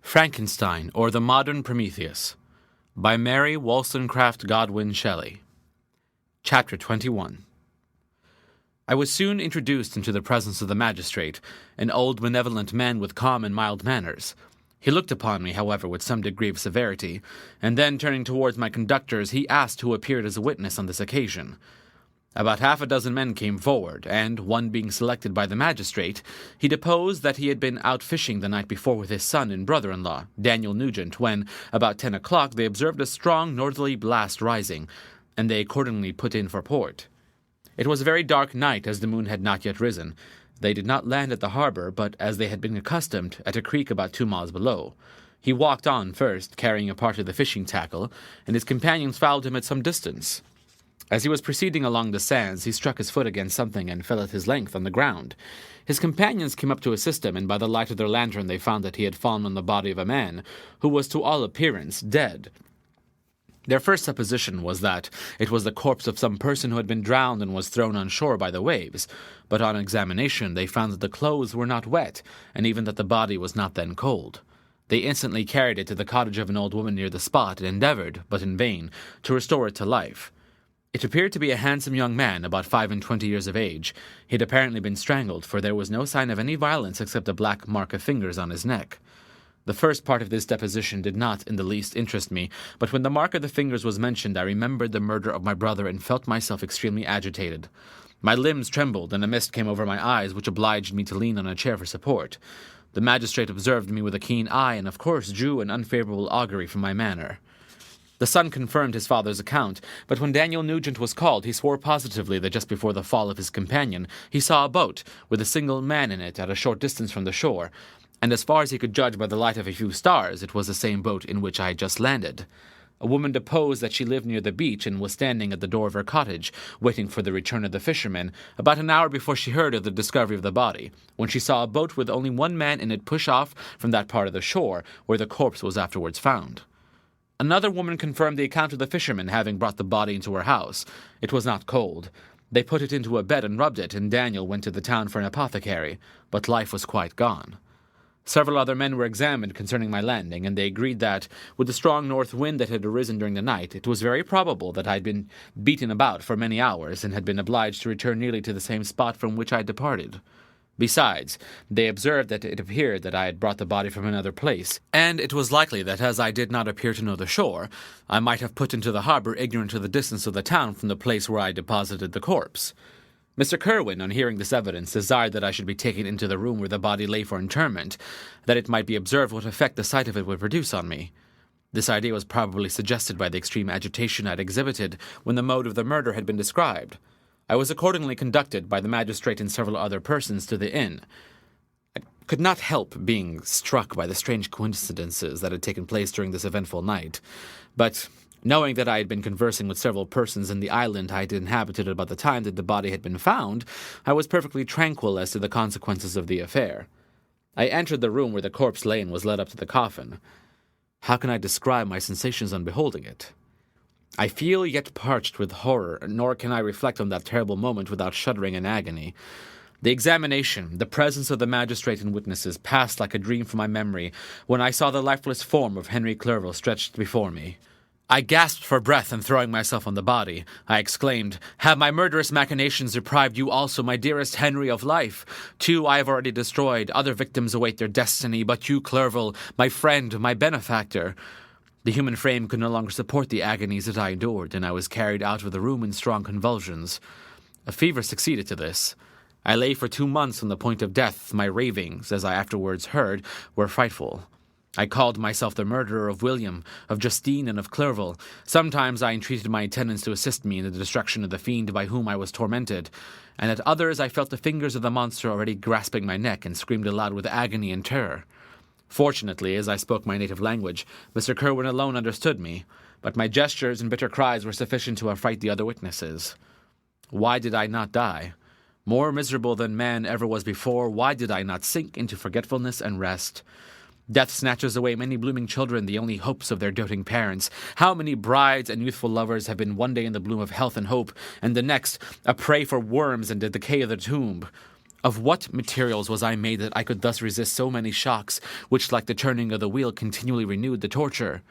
Frankenstein, or the Modern Prometheus, by Mary Wollstonecraft Godwin Shelley. Chapter 21. I was soon introduced into the presence of the magistrate, an old benevolent man with calm and mild manners. He looked upon me, however, with some degree of severity, and then, turning towards my conductors, he asked who appeared as a witness on this occasion. About half a dozen men came forward, and, one being selected by the magistrate, he deposed that he had been out fishing the night before with his son and brother-in-law, Daniel Nugent, when, about 10 o'clock, they observed a strong northerly blast rising, and they accordingly put in for port. It was a very dark night, as the moon had not yet risen. They did not land at the harbor, but, as they had been accustomed, at a creek about 2 miles below. He walked on first, carrying a part of the fishing tackle, and his companions followed him at some distance. As he was proceeding along the sands, he struck his foot against something and fell at his length on the ground. His companions came up to assist him, and by the light of their lantern they found that he had fallen on the body of a man, who was to all appearance dead. Their first supposition was that it was the corpse of some person who had been drowned and was thrown on shore by the waves, but on examination they found that the clothes were not wet, and even that the body was not then cold. They instantly carried it to the cottage of an old woman near the spot and endeavored, but in vain, to restore it to life. It appeared to be a handsome young man, about 25 years of age. He had apparently been strangled, for there was no sign of any violence except a black mark of fingers on his neck. The first part of this deposition did not in the least interest me, but when the mark of the fingers was mentioned, I remembered the murder of my brother and felt myself extremely agitated. My limbs trembled, and a mist came over my eyes, which obliged me to lean on a chair for support. The magistrate observed me with a keen eye, and of course drew an unfavorable augury from my manner. The son confirmed his father's account, but when Daniel Nugent was called, he swore positively that just before the fall of his companion, he saw a boat, with a single man in it, at a short distance from the shore, and as far as he could judge by the light of a few stars, it was the same boat in which I had just landed. A woman deposed that she lived near the beach and was standing at the door of her cottage, waiting for the return of the fishermen, about an hour before she heard of the discovery of the body, when she saw a boat with only one man in it push off from that part of the shore where the corpse was afterwards found. Another woman confirmed the account of the fishermen having brought the body into her house. It was not cold. They put it into a bed and rubbed it, and Daniel went to the town for an apothecary, but life was quite gone. Several other men were examined concerning my landing, and they agreed that, with the strong north wind that had arisen during the night, it was very probable that I had been beaten about for many hours, and had been obliged to return nearly to the same spot from which I had departed. Besides, they observed that it appeared that I had brought the body from another place, and it was likely that as I did not appear to know the shore, I might have put into the harbor ignorant of the distance of the town from the place where I deposited the corpse. Mr. Kerwin, on hearing this evidence, desired that I should be taken into the room where the body lay for interment, that it might be observed what effect the sight of it would produce on me. This idea was probably suggested by the extreme agitation I had exhibited when the mode of the murder had been described. I was accordingly conducted by the magistrate and several other persons to the inn. I could not help being struck by the strange coincidences that had taken place during this eventful night, but knowing that I had been conversing with several persons in the island I had inhabited about the time that the body had been found, I was perfectly tranquil as to the consequences of the affair. I entered the room where the corpse lay and was led up to the coffin. How can I describe my sensations on beholding it? I feel yet parched with horror, nor can I reflect on that terrible moment without shuddering in agony. The examination, the presence of the magistrate and witnesses, passed like a dream from my memory when I saw the lifeless form of Henry Clerval stretched before me. I gasped for breath, and throwing myself on the body, I exclaimed, "Have my murderous machinations deprived you also, my dearest Henry, of life? 2 I have already destroyed, other victims await their destiny, but you, Clerval, my friend, my benefactor." The human frame could no longer support the agonies that I endured, and I was carried out of the room in strong convulsions. A fever succeeded to this. I lay for 2 months on the point of death. My ravings, as I afterwards heard, were frightful. I called myself the murderer of William, of Justine, and of Clerval. Sometimes I entreated my attendants to assist me in the destruction of the fiend by whom I was tormented, and at others I felt the fingers of the monster already grasping my neck, and screamed aloud with agony and terror. Fortunately, as I spoke my native language, Mr. Kerwin alone understood me, but my gestures and bitter cries were sufficient to affright the other witnesses. Why did I not die? More miserable than man ever was before, why did I not sink into forgetfulness and rest? Death snatches away many blooming children, the only hopes of their doting parents. How many brides and youthful lovers have been one day in the bloom of health and hope, and the next a prey for worms and the decay of the tomb? Of what materials was I made that I could thus resist so many shocks, which, like the turning of the wheel, continually renewed the torture?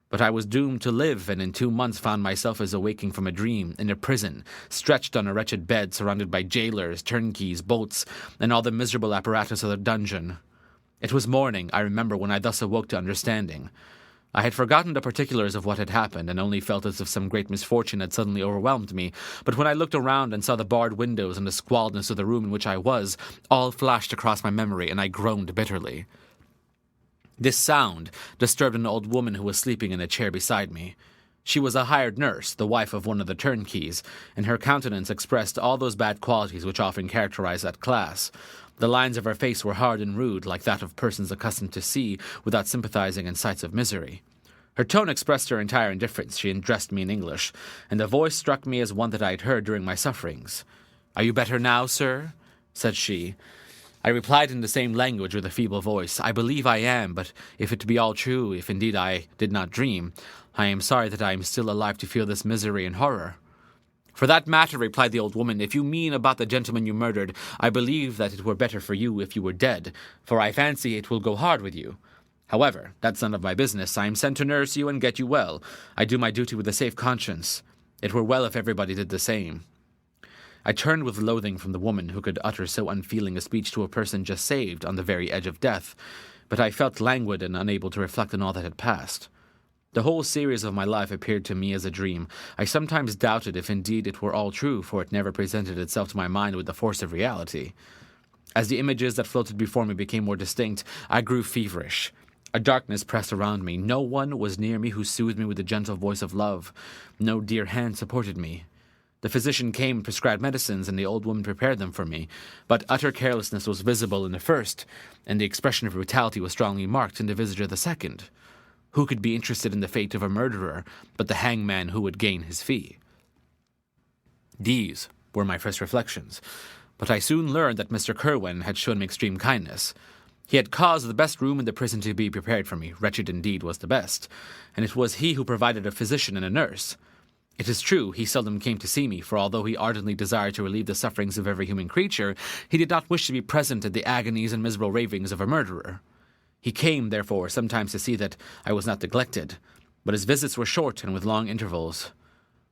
But I was doomed to live, and in 2 months found myself as awaking from a dream, in a prison, stretched on a wretched bed, surrounded by jailers, turnkeys, bolts, and all the miserable apparatus of the dungeon. It was morning, I remember, when I thus awoke to understanding. I had forgotten the particulars of what had happened, and only felt as if some great misfortune had suddenly overwhelmed me. But when I looked around and saw the barred windows and the squalidness of the room in which I was, all flashed across my memory, and I groaned bitterly. This sound disturbed an old woman who was sleeping in a chair beside me. She was a hired nurse, the wife of one of the turnkeys, and her countenance expressed all those bad qualities which often characterize that class. The lines of her face were hard and rude, like that of persons accustomed to see without sympathizing in sights of misery. Her tone expressed her entire indifference. She addressed me in English, and the voice struck me as one that I had heard during my sufferings. "Are you better now, sir?" said she. I replied in the same language with a feeble voice, "I believe I am, but if it be all true, if indeed I did not dream, I am sorry that I am still alive to feel this misery and horror." "For that matter," replied the old woman, "if you mean about the gentleman you murdered, I believe that it were better for you if you were dead, for I fancy it will go hard with you. However, that's none of my business. I am sent to nurse you and get you well. I do my duty with a safe conscience. It were well if everybody did the same." I turned with loathing from the woman who could utter so unfeeling a speech to a person just saved on the very edge of death, but I felt languid and unable to reflect on all that had passed. The whole series of my life appeared to me as a dream. I sometimes doubted if indeed it were all true, for it never presented itself to my mind with the force of reality. As the images that floated before me became more distinct, I grew feverish. A darkness pressed around me. No one was near me who soothed me with the gentle voice of love. No dear hand supported me. The physician came and prescribed medicines, and the old woman prepared them for me, but utter carelessness was visible in the first, and the expression of brutality was strongly marked in the visage of the second. Who could be interested in the fate of a murderer but the hangman who would gain his fee? These were my first reflections, but I soon learned that Mr. Kerwin had shown me extreme kindness. He had caused the best room in the prison to be prepared for me. Wretched indeed was the best, and it was he who provided a physician and a nurse. It is true, he seldom came to see me, for although he ardently desired to relieve the sufferings of every human creature, he did not wish to be present at the agonies and miserable ravings of a murderer. He came, therefore, sometimes to see that I was not neglected, but his visits were short and with long intervals.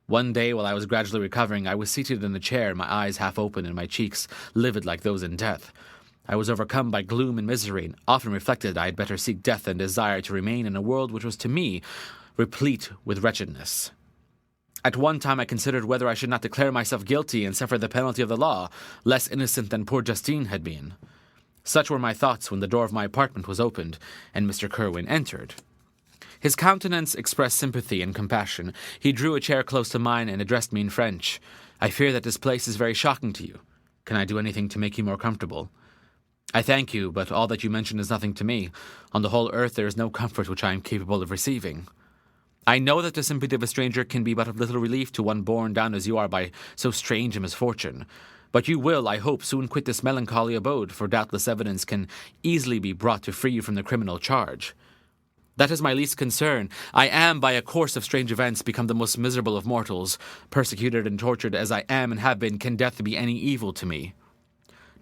One day, while I was gradually recovering, I was seated in a chair, my eyes half open and my cheeks livid like those in death. I was overcome by gloom and misery, and often reflected I had better seek death than desire to remain in a world which was to me replete with wretchedness. At one time I considered whether I should not declare myself guilty and suffer the penalty of the law, less innocent than poor Justine had been. Such were my thoughts when the door of my apartment was opened, and Mr. Kerwin entered. His countenance expressed sympathy and compassion. He drew a chair close to mine and addressed me in French. "I fear that this place is very shocking to you. Can I do anything to make you more comfortable?" "I thank you, but all that you mention is nothing to me. On the whole earth there is no comfort which I am capable of receiving." "I know that the sympathy of a stranger can be but of little relief to one borne down as you are by so strange a misfortune. But you will, I hope, soon quit this melancholy abode, for doubtless evidence can easily be brought to free you from the criminal charge." "That is my least concern. I am, by a course of strange events, become the most miserable of mortals. Persecuted and tortured as I am and have been, can death be any evil to me?"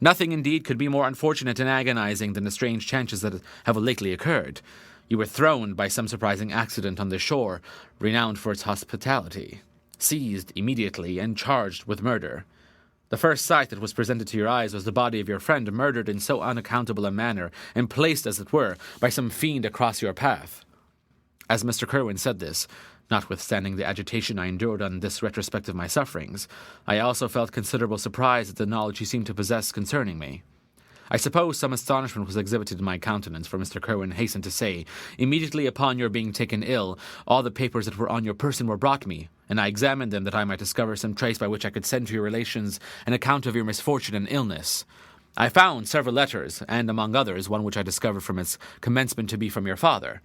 "Nothing, indeed, could be more unfortunate and agonizing than the strange chances that have lately occurred. You were thrown by some surprising accident on the shore, renowned for its hospitality, seized immediately, and charged with murder. The first sight that was presented to your eyes was the body of your friend, murdered in so unaccountable a manner, and placed, as it were, by some fiend across your path." As Mr. Kerwin said this, notwithstanding the agitation I endured on this retrospect of my sufferings, I also felt considerable surprise at the knowledge he seemed to possess concerning me. I suppose some astonishment was exhibited in my countenance, for Mr. Kerwin hastened to say, "Immediately upon your being taken ill, all the papers that were on your person were brought me, and I examined them that I might discover some trace by which I could send to your relations an account of your misfortune and illness. I found several letters, and among others one which I discovered from its commencement to be from your father.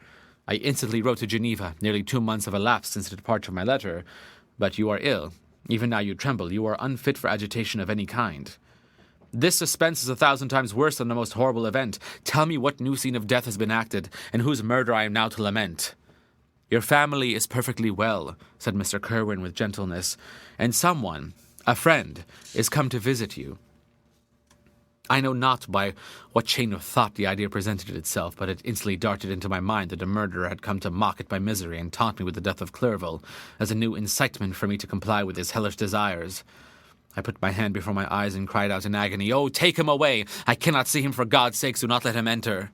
I instantly wrote to Geneva. Nearly 2 months have elapsed since the departure of my letter, but you are ill. Even now you tremble. You are unfit for agitation of any kind. This suspense is 1,000 times worse than the most horrible event. Tell me what new scene of death has been acted, and whose murder I am now to lament." "Your family is perfectly well," said Mr. Kerwin with gentleness, "and someone, a friend, is come to visit you." I know not by what chain of thought the idea presented itself, but it instantly darted into my mind that a murderer had come to mock at my misery and taunt me with the death of Clerval, as a new incitement for me to comply with his hellish desires. I put my hand before my eyes and cried out in agony, "Oh, take him away! I cannot see him, for God's sake, do not let him enter."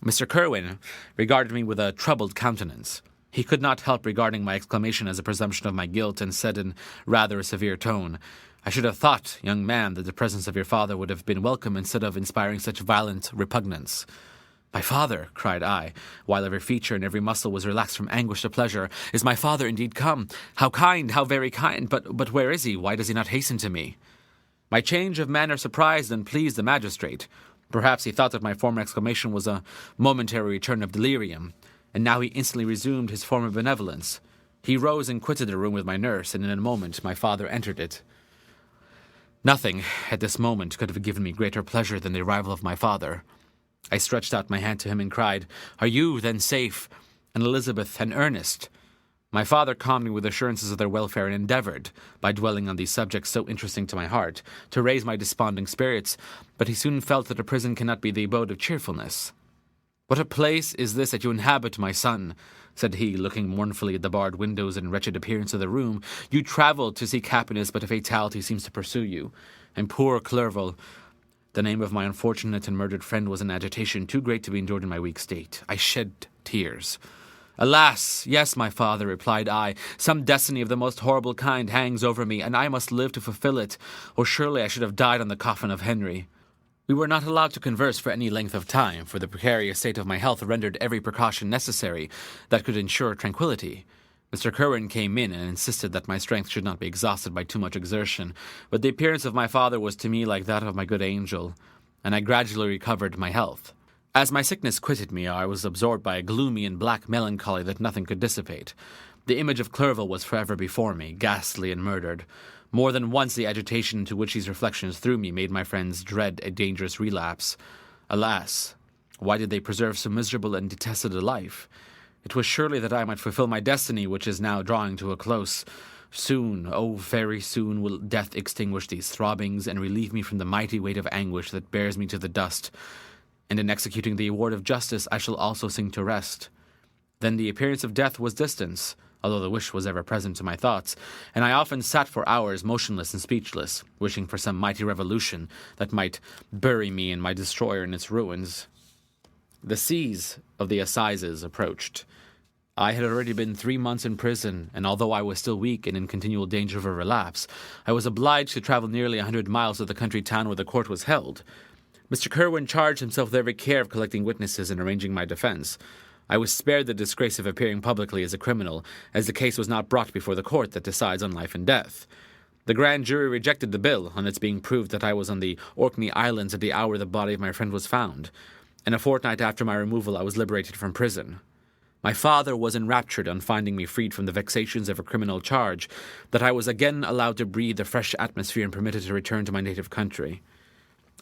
Mr. Kerwin regarded me with a troubled countenance. He could not help regarding my exclamation as a presumption of my guilt, and said in rather a severe tone, "I should have thought, young man, that the presence of your father would have been welcome instead of inspiring such violent repugnance." "My father!" cried I, while every feature and every muscle was relaxed from anguish to pleasure. "Is my father indeed come? How kind, how very kind! But where is he? Why does he not hasten to me?" My change of manner surprised and pleased the magistrate. Perhaps he thought that my former exclamation was a momentary return of delirium, and now he instantly resumed his former benevolence. He rose and quitted the room with my nurse, and in a moment my father entered it. Nothing, at this moment, could have given me greater pleasure than the arrival of my father. I stretched out my hand to him and cried, "Are you, then, safe? And Elizabeth and Ernest?" My father calmed me with assurances of their welfare and endeavoured, by dwelling on these subjects so interesting to my heart, to raise my desponding spirits, but he soon felt that a prison cannot be the abode of cheerfulness. "What a place is this that you inhabit, my son?" said he, looking mournfully at the barred windows and wretched appearance of the room. "You travelled to seek happiness, but a fatality seems to pursue you. And poor Clerval—" The name of my unfortunate and murdered friend was an agitation too great to be endured in my weak state. I shed tears. "Alas, yes, my father," replied I, "some destiny of the most horrible kind hangs over me, and I must live to fulfill it, or surely I should have died on the coffin of Henry." We were not allowed to converse for any length of time, for the precarious state of my health rendered every precaution necessary that could ensure tranquillity. Mr. Kerwin came in and insisted that my strength should not be exhausted by too much exertion, but the appearance of my father was to me like that of my good angel, and I gradually recovered my health. As my sickness quitted me, I was absorbed by a gloomy and black melancholy that nothing could dissipate. The image of Clerval was forever before me, ghastly and murdered. More than once the agitation into which these reflections threw me made my friends dread a dangerous relapse. Alas, why did they preserve so miserable and detested a life? It was surely that I might fulfill my destiny, which is now drawing to a close. Soon, oh, very soon, will death extinguish these throbbings and relieve me from the mighty weight of anguish that bears me to the dust. And in executing the award of justice, I shall also sink to rest. Then the appearance of death was distance, although the wish was ever present to my thoughts, and I often sat for hours motionless and speechless, wishing for some mighty revolution that might bury me and my destroyer in its ruins. The siege of the assizes approached. I had already been 3 months in prison, and although I was still weak and in continual danger of a relapse, I was obliged to travel nearly 100 miles to the country town where the court was held. Mr. Kerwin charged himself with every care of collecting witnesses and arranging my defense. I was spared the disgrace of appearing publicly as a criminal, as the case was not brought before the court that decides on life and death. The grand jury rejected the bill on its being proved that I was on the Orkney Islands at the hour the body of my friend was found, and a fortnight after my removal I was liberated from prison. My father was enraptured on finding me freed from the vexations of a criminal charge, that I was again allowed to breathe the fresh atmosphere and permitted to return to my native country.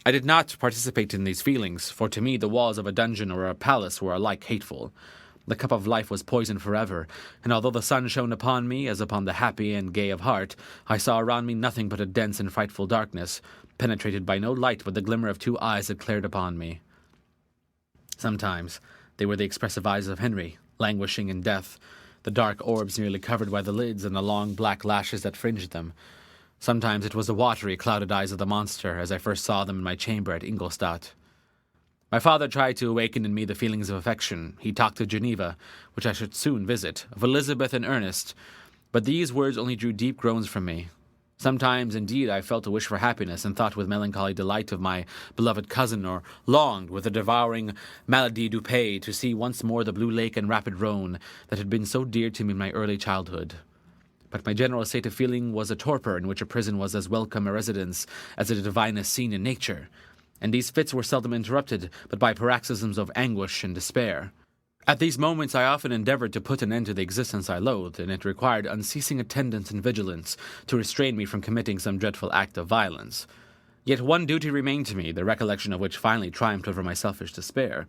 I did not participate in these feelings, for to me the walls of a dungeon or a palace were alike hateful. The cup of life was poisoned forever, and although the sun shone upon me as upon the happy and gay of heart, I saw around me nothing but a dense and frightful darkness, penetrated by no light but the glimmer of 2 eyes that glared upon me. Sometimes they were the expressive eyes of Henry, languishing in death, the dark orbs nearly covered by the lids and the long black lashes that fringed them. Sometimes it was the watery, clouded eyes of the monster, as I first saw them in my chamber at Ingolstadt. My father tried to awaken in me the feelings of affection. He talked of Geneva, which I should soon visit, of Elizabeth and Ernest, but these words only drew deep groans from me. Sometimes, indeed, I felt a wish for happiness, and thought with melancholy delight of my beloved cousin, or longed, with a devouring maladie du pays, to see once more the blue lake and rapid Rhone that had been so dear to me in my early childhood. But my general state of feeling was a torpor in which a prison was as welcome a residence as the divinest scene in nature, and these fits were seldom interrupted but by paroxysms of anguish and despair. At these moments I often endeavoured to put an end to the existence I loathed, and it required unceasing attendance and vigilance to restrain me from committing some dreadful act of violence. Yet one duty remained to me, the recollection of which finally triumphed over my selfish despair.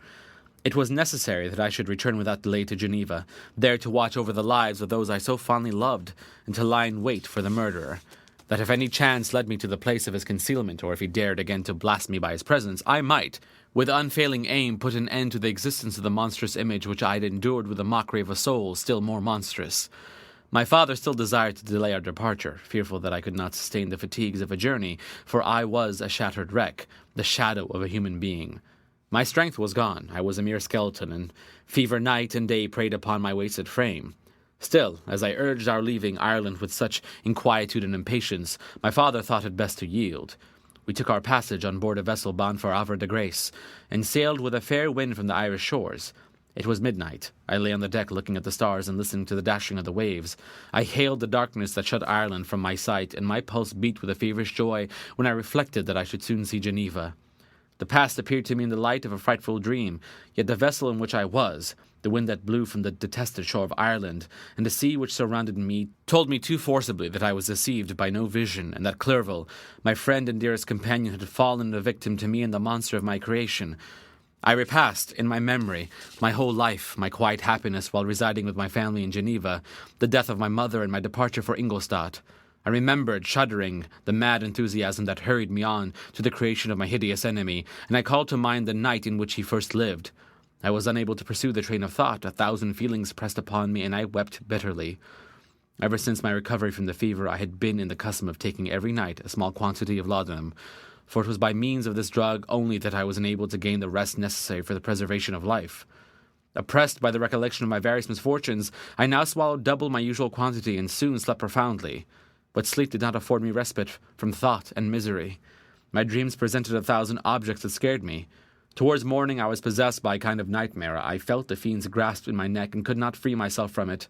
It was necessary that I should return without delay to Geneva, there to watch over the lives of those I so fondly loved, and to lie in wait for the murderer. that if any chance led me to the place of his concealment, or if he dared again to blast me by his presence, I might, with unfailing aim, put an end to the existence of the monstrous image which I had endured with the mockery of a soul still more monstrous. My father still desired to delay our departure, fearful that I could not sustain the fatigues of a journey, for I was a shattered wreck, the shadow of a human being. My strength was gone, I was a mere skeleton, and fever night and day preyed upon my wasted frame. Still, as I urged our leaving Ireland with such inquietude and impatience, my father thought it best to yield. We took our passage on board a vessel bound for Havre de Grace, and sailed with a fair wind from the Irish shores. It was midnight. I lay on the deck looking at the stars and listening to the dashing of the waves. I hailed the darkness that shut Ireland from my sight, and my pulse beat with a feverish joy when I reflected that I should soon see Geneva. The past appeared to me in the light of a frightful dream, yet the vessel in which I was, the wind that blew from the detested shore of Ireland, and the sea which surrounded me, told me too forcibly that I was deceived by no vision, and that Clerval, my friend and dearest companion, had fallen a victim to me and the monster of my creation. I repassed, in my memory, my whole life, my quiet happiness while residing with my family in Geneva, the death of my mother and my departure for Ingolstadt. I remembered, shuddering, the mad enthusiasm that hurried me on to the creation of my hideous enemy, and I called to mind the night in which he first lived. I was unable to pursue the train of thought. 1,000 feelings pressed upon me, and I wept bitterly. Ever since my recovery from the fever, I had been in the custom of taking every night a small quantity of laudanum, for it was by means of this drug only that I was enabled to gain the rest necessary for the preservation of life. Oppressed by the recollection of my various misfortunes, I now swallowed double my usual quantity and soon slept profoundly. But sleep did not afford me respite from thought and misery. My dreams presented 1,000 objects that scared me. Towards morning I was possessed by a kind of nightmare. I felt the fiend's grasp in my neck and could not free myself from it.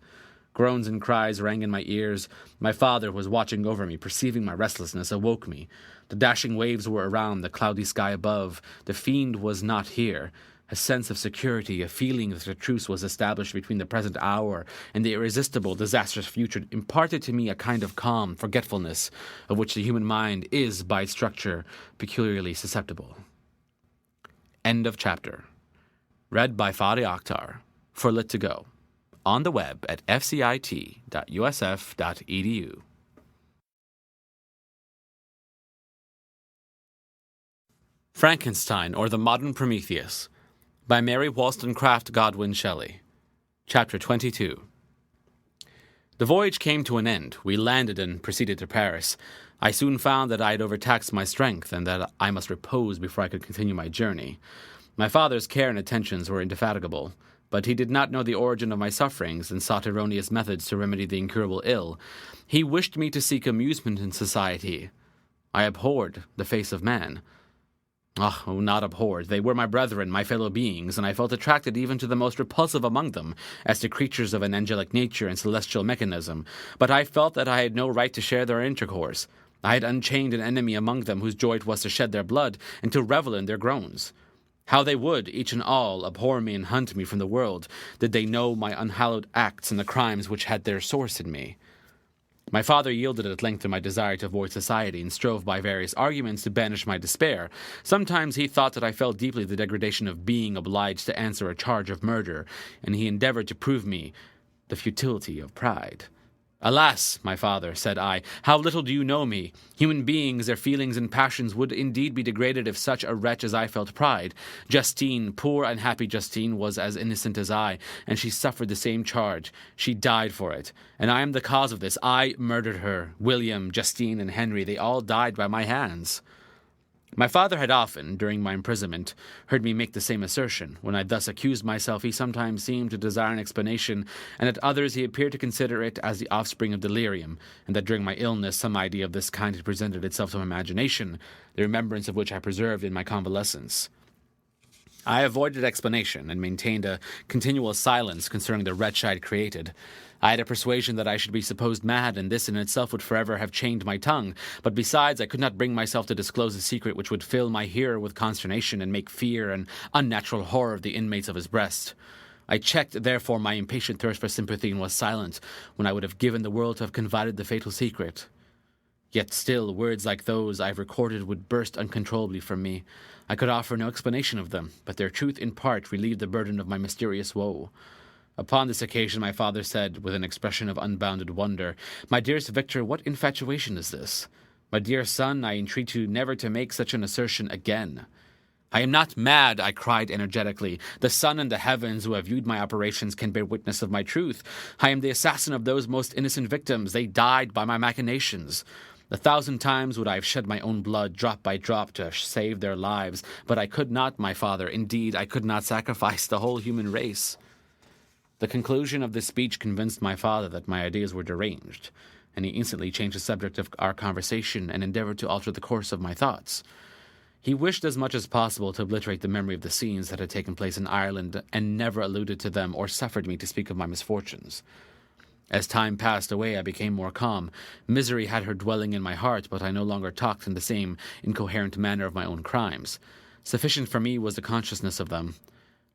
Groans and cries rang in my ears. My father was watching over me, perceiving my restlessness, awoke me. The dashing waves were around, the cloudy sky above. The fiend was not here. A sense of security, a feeling that a truce was established between the present hour and the irresistible, disastrous future, imparted to me a kind of calm forgetfulness of which the human mind is, by its structure, peculiarly susceptible. End of chapter. Read by Fadi Akhtar for Lit2Go. On the web at fcit.usf.edu. Frankenstein, or the Modern Prometheus, by Mary Wollstonecraft Godwin Shelley. Chapter 22. The voyage came to an end. We landed and proceeded to Paris. I soon found that I had overtaxed my strength, and that I must repose before I could continue my journey. My father's care and attentions were indefatigable, but he did not know the origin of my sufferings, and sought erroneous methods to remedy the incurable ill. He wished me to seek amusement in society. I abhorred the face of man. Oh, not abhorred. They were my brethren, my fellow beings, and I felt attracted even to the most repulsive among them, as to creatures of an angelic nature and celestial mechanism. But I felt that I had no right to share their intercourse. I had unchained an enemy among them whose joy it was to shed their blood and to revel in their groans. How they would, each and all, abhor me and hunt me from the world, did they know my unhallowed acts and the crimes which had their source in me. My father yielded at length to my desire to avoid society, and strove by various arguments to banish my despair. Sometimes he thought that I felt deeply the degradation of being obliged to answer a charge of murder, and he endeavored to prove me the futility of pride. "Alas, my father," said I, "how little do you know me! Human beings, their feelings and passions would indeed be degraded if such a wretch as I felt pride. Justine, poor unhappy Justine, was as innocent as I, and she suffered the same charge. She died for it, and I am the cause of this. I murdered her. William, Justine, and Henry, they all died by my hands." My father had often, during my imprisonment, heard me make the same assertion. When I thus accused myself, he sometimes seemed to desire an explanation, and at others he appeared to consider it as the offspring of delirium, and that during my illness some idea of this kind had presented itself to my imagination, the remembrance of which I preserved in my convalescence. I avoided explanation, and maintained a continual silence concerning the wretch I had created. I had a persuasion that I should be supposed mad, and this in itself would forever have chained my tongue, but besides I could not bring myself to disclose a secret which would fill my hearer with consternation and make fear and unnatural horror of the inmates of his breast. I checked, therefore, my impatient thirst for sympathy, and was silent, when I would have given the world to have confided the fatal secret. Yet still, words like those I have recorded would burst uncontrollably from me. I could offer no explanation of them, but their truth in part relieved the burden of my mysterious woe. Upon this occasion my father said, with an expression of unbounded wonder, "My dearest Victor, what infatuation is this? My dear son, I entreat you never to make such an assertion again." "I am not mad," I cried energetically. "The sun and the heavens who have viewed my operations can bear witness of my truth. I am the assassin of those most innocent victims. They died by my machinations. 1,000 times would I have shed my own blood, drop by drop, to save their lives, but I could not, my father. Indeed, I could not sacrifice the whole human race." The conclusion of this speech convinced my father that my ideas were deranged, and he instantly changed the subject of our conversation and endeavored to alter the course of my thoughts. He wished as much as possible to obliterate the memory of the scenes that had taken place in Ireland, and never alluded to them or suffered me to speak of my misfortunes. As time passed away, I became more calm. Misery had her dwelling in my heart, but I no longer talked in the same incoherent manner of my own crimes. Sufficient for me was the consciousness of them.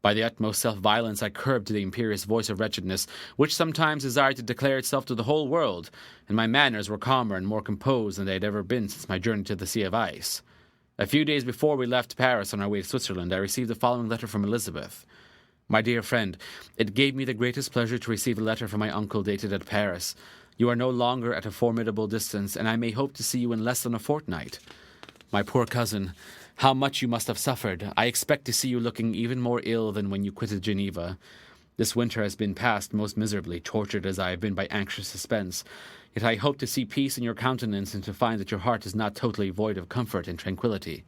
By the utmost self-violence I curbed the imperious voice of wretchedness, which sometimes desired to declare itself to the whole world, and my manners were calmer and more composed than they had ever been since my journey to the Sea of Ice. A few days before we left Paris on our way to Switzerland, I received the following letter from Elizabeth. "My dear friend, it gave me the greatest pleasure to receive a letter from my uncle dated at Paris. You are no longer at a formidable distance, and I may hope to see you in less than a fortnight. My poor cousin, how much you must have suffered. I expect to see you looking even more ill than when you quitted Geneva. This winter has been passed most miserably, tortured as I have been by anxious suspense. Yet I hope to see peace in your countenance and to find that your heart is not totally void of comfort and tranquillity.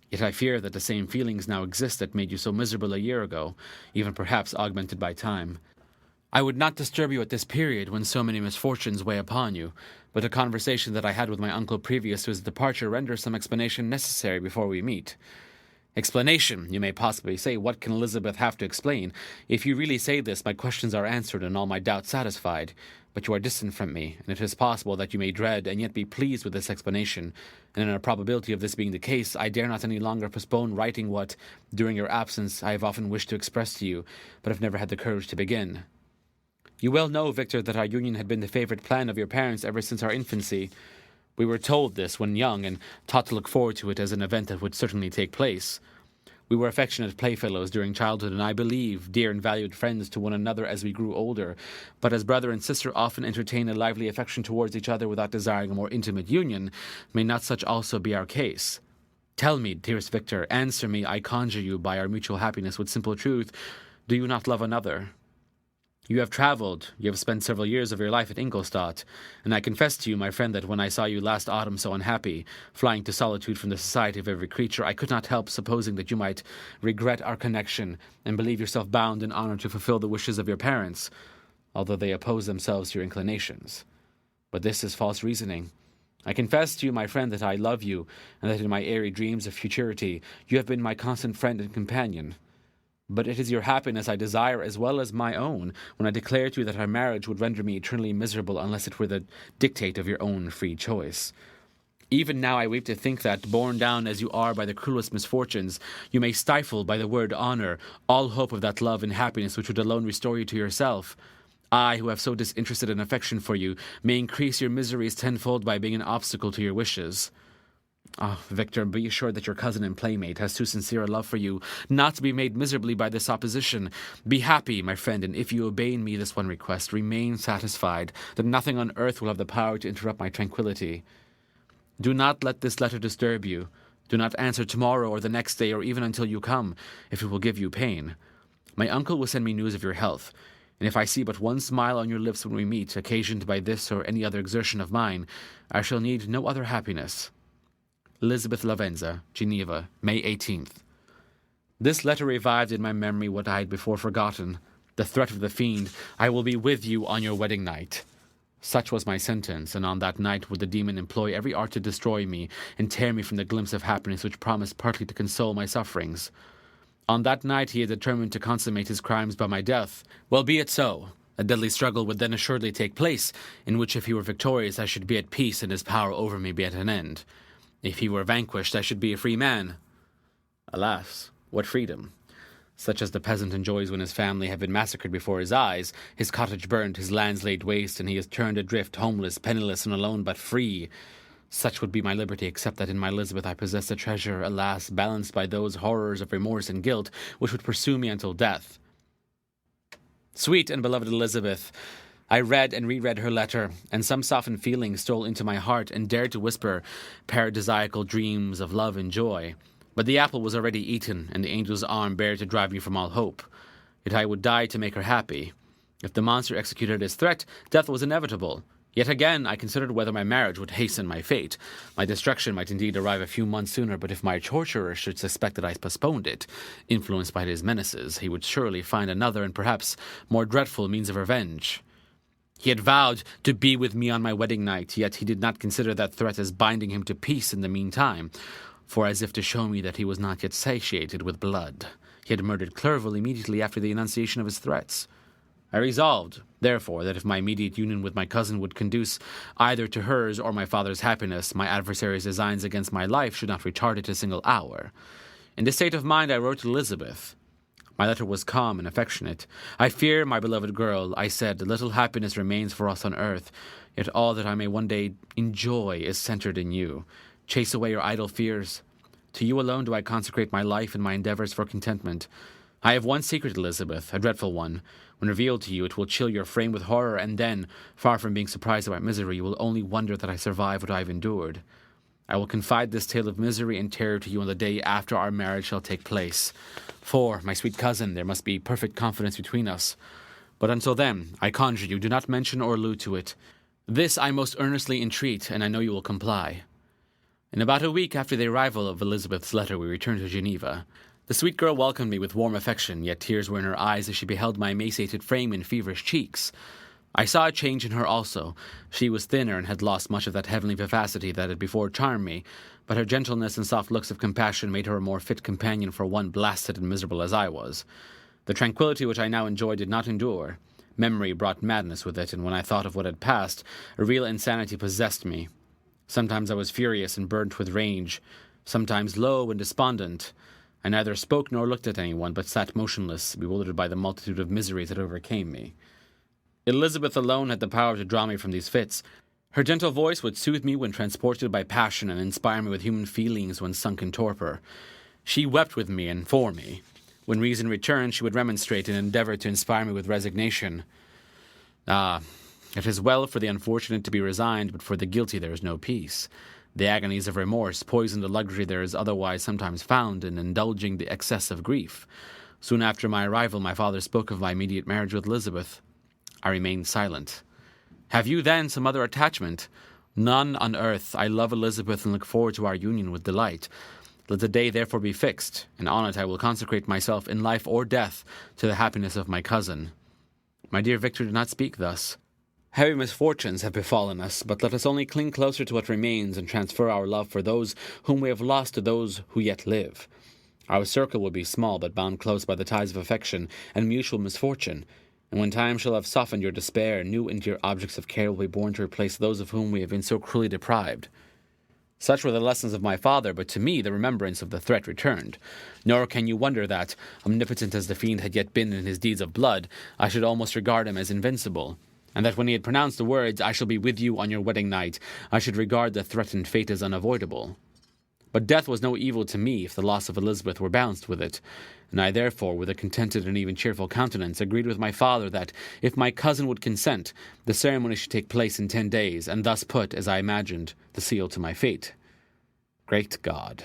Yet I fear that the same feelings now exist that made you so miserable a year ago, even perhaps augmented by time. I would not disturb you at this period when so many misfortunes weigh upon you, but a conversation that I had with my uncle previous to his departure renders some explanation necessary before we meet." Explanation, you may possibly say. What can Elizabeth have to explain? If you really say this, my questions are answered and all my doubts satisfied. But you are distant from me, and it is possible that you may dread and yet be pleased with this explanation, and in a probability of this being the case, I dare not any longer postpone writing what, during your absence, I have often wished to express to you, but have never had the courage to begin. You well know, Victor, that our union had been the favourite plan of your parents ever since our infancy. We were told this when young, and taught to look forward to it as an event that would certainly take place. We were affectionate playfellows during childhood, and I believe dear and valued friends to one another as we grew older, but as brother and sister often entertain a lively affection towards each other without desiring a more intimate union, may not such also be our case? Tell me, dearest Victor, answer me, I conjure you, by our mutual happiness with simple truth, do you not love another? You have travelled, you have spent several years of your life at Ingolstadt, and I confess to you, my friend, that when I saw you last autumn so unhappy, flying to solitude from the society of every creature, I could not help supposing that you might regret our connection, and believe yourself bound in honour to fulfil the wishes of your parents, although they oppose themselves to your inclinations. But this is false reasoning. I confess to you, my friend, that I love you, and that in my airy dreams of futurity you have been my constant friend and companion. But it is your happiness I desire as well as my own, when I declare to you that our marriage would render me eternally miserable unless it were the dictate of your own free choice. Even now I weep to think that, borne down as you are by the cruelest misfortunes, you may stifle by the word honour all hope of that love and happiness which would alone restore you to yourself. I, who have so disinterested an affection for you, may increase your miseries tenfold by being an obstacle to your wishes. Ah, Victor, be assured that your cousin and playmate has too sincere a love for you not to be made miserably by this opposition. Be happy, my friend, and if you obey in me this one request, remain satisfied that nothing on earth will have the power to interrupt my tranquillity. Do not let this letter disturb you. Do not answer tomorrow or the next day or even until you come, if it will give you pain. My uncle will send me news of your health, and if I see but one smile on your lips when we meet, occasioned by this or any other exertion of mine, I shall need no other happiness. Elizabeth Lavenza, Geneva, May 18th. This letter revived in my memory what I had before forgotten, the threat of the fiend, I will be with you on your wedding night. Such was my sentence, and on that night would the demon employ every art to destroy me, and tear me from the glimpse of happiness which promised partly to console my sufferings. On that night he had determined to consummate his crimes by my death. Well, be it so. A deadly struggle would then assuredly take place, in which if he were victorious I should be at peace and his power over me be at an end. If he were vanquished, I should be a free man. Alas, what freedom! Such as the peasant enjoys when his family have been massacred before his eyes, his cottage burnt, his lands laid waste, and he is turned adrift, homeless, penniless, and alone, but free. Such would be my liberty, except that in my Elizabeth I possess a treasure, alas, balanced by those horrors of remorse and guilt which would pursue me until death. Sweet and beloved Elizabeth, I read and reread her letter, and some softened feeling stole into my heart and dared to whisper paradisiacal dreams of love and joy. But the apple was already eaten, and the angel's arm bared to drive me from all hope. Yet I would die to make her happy. If the monster executed his threat, death was inevitable. Yet again I considered whether my marriage would hasten my fate. My destruction might indeed arrive a few months sooner, but if my torturer should suspect that I postponed it, influenced by his menaces, he would surely find another and perhaps more dreadful means of revenge. He had vowed to be with me on my wedding night, yet he did not consider that threat as binding him to peace in the meantime, for as if to show me that he was not yet satiated with blood, he had murdered Clerval immediately after the enunciation of his threats. I resolved, therefore, that if my immediate union with my cousin would conduce either to hers or my father's happiness, my adversary's designs against my life should not retard it a single hour. In this state of mind I wrote to Elizabeth. My letter was calm and affectionate. I fear, my beloved girl, I said, little happiness remains for us on earth, yet all that I may one day enjoy is centered in you. Chase away your idle fears. To you alone do I consecrate my life and my endeavors for contentment. I have one secret, Elizabeth, a dreadful one. When revealed to you, it will chill your frame with horror, and then, far from being surprised at my misery, you will only wonder that I survive what I have endured. I will confide this tale of misery and terror to you on the day after our marriage shall take place. For, my sweet cousin, there must be perfect confidence between us. But until then, I conjure you, do not mention or allude to it. This I most earnestly entreat, and I know you will comply. In about a week after the arrival of Elizabeth's letter, we returned to Geneva. The sweet girl welcomed me with warm affection, yet tears were in her eyes as she beheld my emaciated frame and feverish cheeks. I saw a change in her also. She was thinner and had lost much of that heavenly vivacity that had before charmed me, but her gentleness and soft looks of compassion made her a more fit companion for one blasted and miserable as I was. The tranquillity which I now enjoyed did not endure. Memory brought madness with it, and when I thought of what had passed, a real insanity possessed me. Sometimes I was furious and burnt with rage, sometimes low and despondent. I neither spoke nor looked at anyone, but sat motionless, bewildered by the multitude of miseries that overcame me. Elizabeth alone had the power to draw me from these fits. Her gentle voice would soothe me when transported by passion and inspire me with human feelings when sunk in torpor. She wept with me and for me. When reason returned, she would remonstrate and endeavor to inspire me with resignation. Ah, it is well for the unfortunate to be resigned, but for the guilty there is no peace. The agonies of remorse poison the luxury there is otherwise sometimes found in indulging the excess of grief. Soon after my arrival, my father spoke of my immediate marriage with Elizabeth. I remained silent. Have you, then, some other attachment? None on earth. I love Elizabeth and look forward to our union with delight. Let the day therefore be fixed, and on it I will consecrate myself in life or death to the happiness of my cousin. My dear Victor, do not speak thus. Heavy misfortunes have befallen us, but let us only cling closer to what remains and transfer our love for those whom we have lost to those who yet live. Our circle will be small, but bound close by the ties of affection and mutual misfortune, and when time shall have softened your despair, new and dear objects of care will be born to replace those of whom we have been so cruelly deprived. Such were the lessons of my father, but to me the remembrance of the threat returned. Nor can you wonder that, omnipotent as the fiend had yet been in his deeds of blood, I should almost regard him as invincible, and that when he had pronounced the words, "I shall be with you on your wedding night," I should regard the threatened fate as unavoidable. But death was no evil to me if the loss of Elizabeth were balanced with it, and I therefore, with a contented and even cheerful countenance, agreed with my father that, if my cousin would consent, the ceremony should take place in 10 days, and thus put, as I imagined, the seal to my fate. Great God!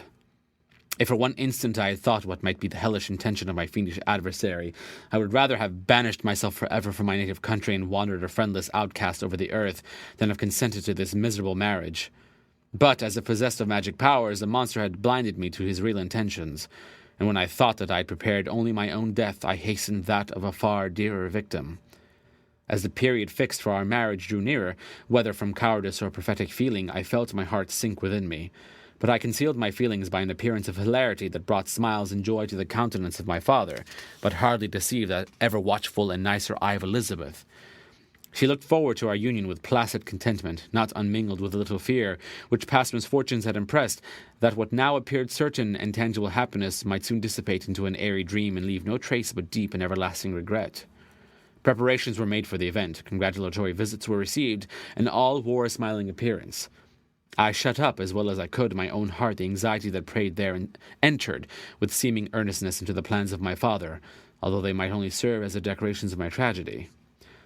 If for one instant I had thought what might be the hellish intention of my fiendish adversary, I would rather have banished myself forever from my native country and wandered a friendless outcast over the earth than have consented to this miserable marriage. But, as if possessed of magic powers, the monster had blinded me to his real intentions, and when I thought that I had prepared only my own death, I hastened that of a far dearer victim. As the period fixed for our marriage drew nearer, whether from cowardice or prophetic feeling, I felt my heart sink within me. But I concealed my feelings by an appearance of hilarity that brought smiles and joy to the countenance of my father, but hardly deceived that ever-watchful and nicer eye of Elizabeth. She looked forward to our union with placid contentment, not unmingled with a little fear, which past misfortunes had impressed, that what now appeared certain and tangible happiness might soon dissipate into an airy dream and leave no trace but deep and everlasting regret. Preparations were made for the event, congratulatory visits were received, and all wore a smiling appearance. I shut up as well as I could in my own heart the anxiety that preyed there and entered with seeming earnestness into the plans of my father, although they might only serve as the decorations of my tragedy.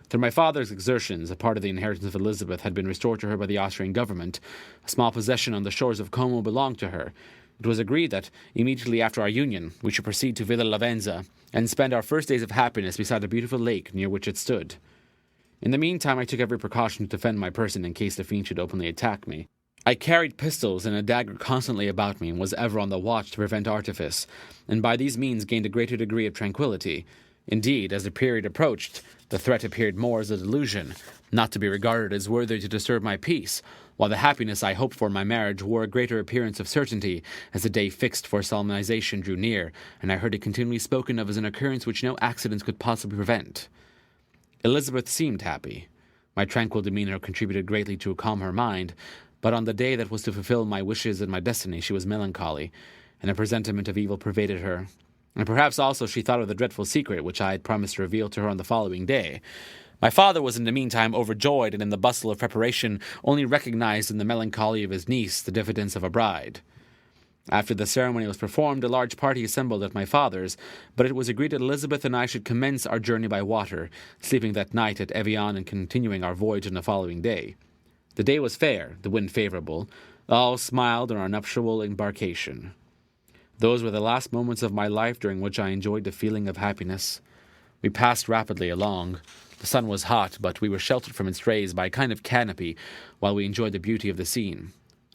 Through my father's exertions, a part of the inheritance of Elizabeth had been restored to her by the Austrian government. A small possession on the shores of Como belonged to her. It was agreed that, immediately after our union, we should proceed to Villa Lavenza and spend our first days of happiness beside a beautiful lake near which it stood. In the meantime, I took every precaution to defend my person in case the fiend should openly attack me. I carried pistols and a dagger constantly about me and was ever on the watch to prevent artifice, and by these means gained a greater degree of tranquillity. Indeed, as the period approached, the threat appeared more as a delusion, not to be regarded as worthy to disturb my peace, while the happiness I hoped for in my marriage wore a greater appearance of certainty as the day fixed for solemnization drew near, and I heard it continually spoken of as an occurrence which no accidents could possibly prevent. Elizabeth seemed happy. My tranquil demeanor contributed greatly to calm her mind, but on the day that was to fulfill my wishes and my destiny she was melancholy, and a presentiment of evil pervaded her. And perhaps also she thought of the dreadful secret which I had promised to reveal to her on the following day. My father was in the meantime overjoyed, and in the bustle of preparation only recognized in the melancholy of his niece the diffidence of a bride. After the ceremony was performed, a large party assembled at my father's, but it was agreed that Elizabeth and I should commence our journey by water, sleeping that night at Evian and continuing our voyage on the following day. The day was fair, the wind favorable. All smiled on our nuptial embarkation. Those were the last moments of my life during which I enjoyed the feeling of happiness. We passed rapidly along. The sun was hot, but we were sheltered from its rays by a kind of canopy while we enjoyed the beauty of the scene.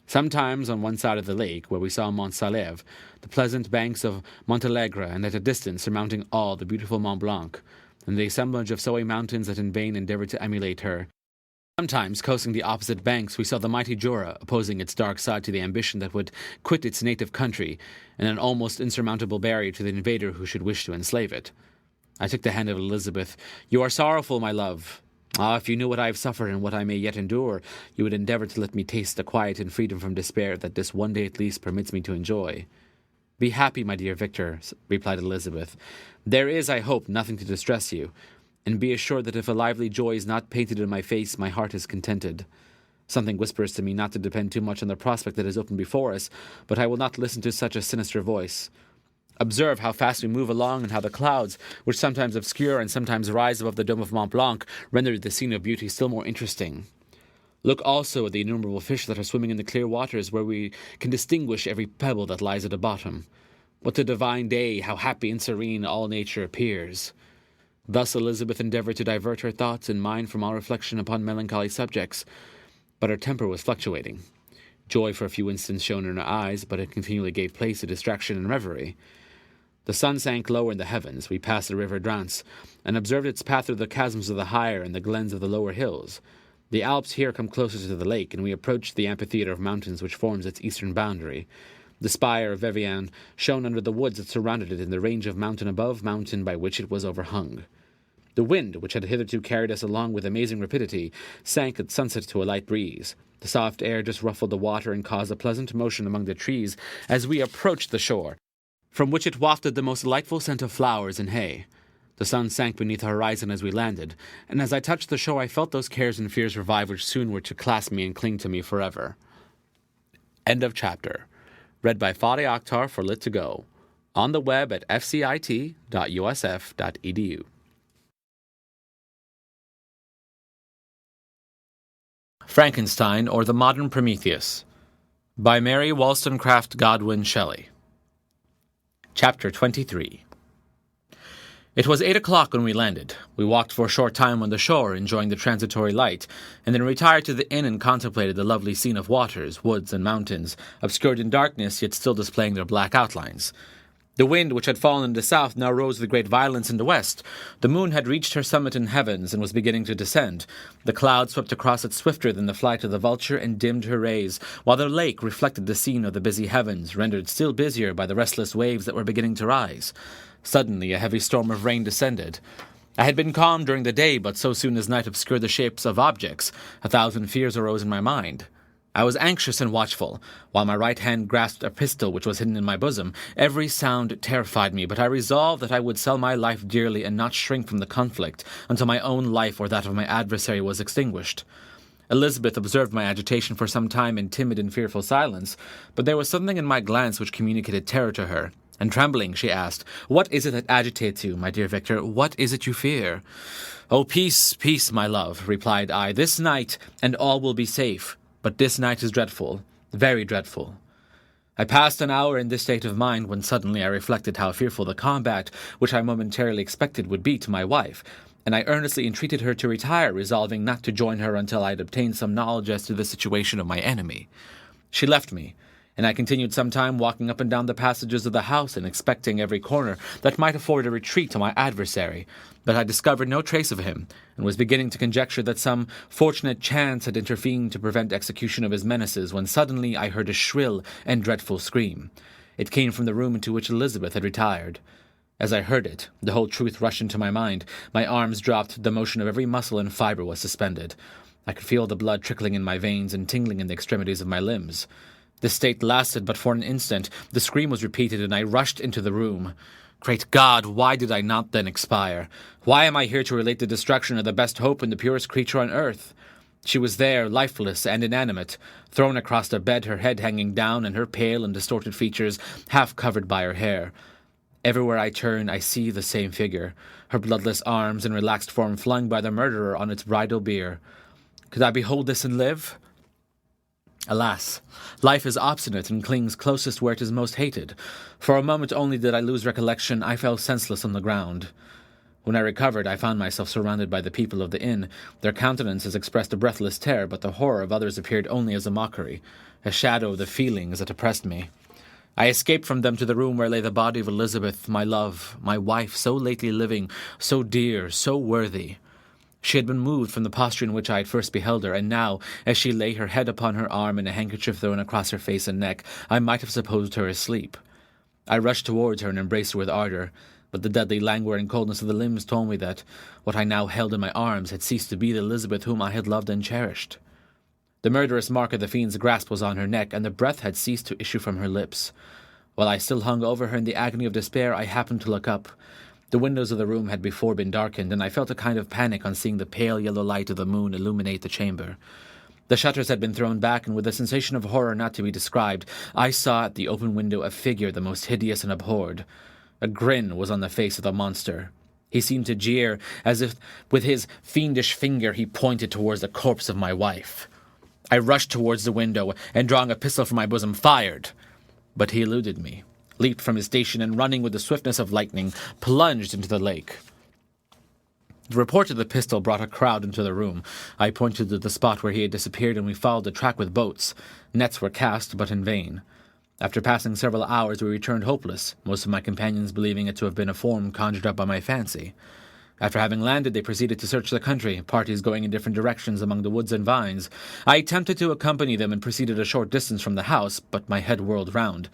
Sometimes on one side of the lake, where we saw Mont Salève, the pleasant banks of Montalegre, and at a distance surmounting all the beautiful Mont Blanc, and the assemblage of snowy mountains that in vain endeavored to emulate her. Sometimes, coasting the opposite banks, we saw the mighty Jura opposing its dark side to the ambition that would quit its native country, and an almost insurmountable barrier to the invader who should wish to enslave it. I took the hand of Elizabeth. "You are sorrowful, my love. Ah, if you knew what I have suffered and what I may yet endure, you would endeavor to let me taste the quiet and freedom from despair that this one day at least permits me to enjoy." "Be happy, my dear Victor," replied Elizabeth. "There is, I hope, nothing to distress you. And be assured that if a lively joy is not painted in my face, my heart is contented. Something whispers to me not to depend too much on the prospect that is open before us, but I will not listen to such a sinister voice. Observe how fast we move along, and how the clouds, which sometimes obscure and sometimes rise above the dome of Mont Blanc, render the scene of beauty still more interesting. Look also at the innumerable fish that are swimming in the clear waters, where we can distinguish every pebble that lies at the bottom. What a divine day, how happy and serene all nature appears." Thus Elizabeth endeavored to divert her thoughts and mind from all reflection upon melancholy subjects, but her temper was fluctuating. Joy for a few instants shone in her eyes, but it continually gave place to distraction and reverie. The sun sank lower in the heavens. We passed the river Drance, and observed its path through the chasms of the higher and the glens of the lower hills. The Alps here come closer to the lake, and we approached the amphitheatre of mountains which forms its eastern boundary. The spire of Evian shone under the woods that surrounded it in the range of mountain above mountain by which it was overhung. The wind, which had hitherto carried us along with amazing rapidity, sank at sunset to a light breeze. The soft air just ruffled the water and caused a pleasant motion among the trees as we approached the shore, from which it wafted the most delightful scent of flowers and hay. The sun sank beneath the horizon as we landed, and as I touched the shore I felt those cares and fears revive which soon were to clasp me and cling to me forever. End of chapter. Read by Fadi Akhtar for Lit2Go. On the web at fcit.usf.edu. Frankenstein, or the Modern Prometheus, by Mary Wollstonecraft Godwin Shelley. Chapter 23. It was 8 o'clock when we landed. We walked for a short time on the shore, enjoying the transitory light, and then retired to the inn and contemplated the lovely scene of waters, woods, and mountains, obscured in darkness, yet still displaying their black outlines. The wind, which had fallen in the south, now rose with great violence in the west. The moon had reached her summit in heavens and was beginning to descend. The clouds swept across it swifter than the flight of the vulture and dimmed her rays, while the lake reflected the scene of the busy heavens, rendered still busier by the restless waves that were beginning to rise. Suddenly a heavy storm of rain descended. I had been calm during the day, but so soon as night obscured the shapes of objects, 1,000 fears arose in my mind. I was anxious and watchful. While my right hand grasped a pistol which was hidden in my bosom, every sound terrified me, but I resolved that I would sell my life dearly and not shrink from the conflict until my own life or that of my adversary was extinguished. Elizabeth observed my agitation for some time in timid and fearful silence, but there was something in my glance which communicated terror to her, and trembling, she asked, "What is it that agitates you, my dear Victor? What is it you fear?" "Oh, peace, peace, my love," replied I. "This night, and all will be safe. But this night is dreadful, very dreadful." I passed an hour in this state of mind when suddenly I reflected how fearful the combat, which I momentarily expected, would be to my wife, and I earnestly entreated her to retire, resolving not to join her until I had obtained some knowledge as to the situation of my enemy. She left me, and I continued some time walking up and down the passages of the house and inspecting every corner that might afford a retreat to my adversary, but I discovered no trace of him, and was beginning to conjecture that some fortunate chance had intervened to prevent execution of his menaces, when suddenly I heard a shrill and dreadful scream. It came from the room into which Elizabeth had retired. As I heard it, the whole truth rushed into my mind. My arms dropped, the motion of every muscle and fibre was suspended. I could feel the blood trickling in my veins and tingling in the extremities of my limbs. This state lasted but for an instant. The scream was repeated, and I rushed into the room. Great God, why did I not then expire? Why am I here to relate the destruction of the best hope and the purest creature on earth? She was there, lifeless and inanimate, thrown across the bed, her head hanging down, and her pale and distorted features half covered by her hair. Everywhere I turn, I see the same figure, her bloodless arms and relaxed form flung by the murderer on its bridal bier. Could I behold this and live? Alas, life is obstinate and clings closest where it is most hated. For a moment only did I lose recollection. I fell senseless on the ground. When I recovered, I found myself surrounded by the people of the inn. Their countenances expressed a breathless terror, but the horror of others appeared only as a mockery, a shadow of the feelings that oppressed me. I escaped from them to the room where lay the body of Elizabeth, my love, my wife, so lately living, so dear, so worthy. She had been moved from the posture in which I had first beheld her, and now, as she lay, her head upon her arm and a handkerchief thrown across her face and neck, I might have supposed her asleep. I rushed towards her and embraced her with ardour, but the deadly languor and coldness of the limbs told me that what I now held in my arms had ceased to be the Elizabeth whom I had loved and cherished. The murderous mark of the fiend's grasp was on her neck, and the breath had ceased to issue from her lips. While I still hung over her in the agony of despair, I happened to look up. The windows of the room had before been darkened, and I felt a kind of panic on seeing the pale yellow light of the moon illuminate the chamber. The shutters had been thrown back, and with a sensation of horror not to be described, I saw at the open window a figure the most hideous and abhorred. A grin was on the face of the monster. He seemed to jeer, as if with his fiendish finger he pointed towards the corpse of my wife. I rushed towards the window, and drawing a pistol from my bosom, fired. But he eluded me, leaped from his station, and running with the swiftness of lightning, plunged into the lake. The report of the pistol brought a crowd into the room. I pointed to the spot where he had disappeared, and we followed the track with boats. Nets were cast, but in vain. After passing several hours, we returned hopeless, most of my companions believing it to have been a form conjured up by my fancy. After having landed, they proceeded to search the country, parties going in different directions among the woods and vines. I attempted to accompany them and proceeded a short distance from the house, but my head whirled round.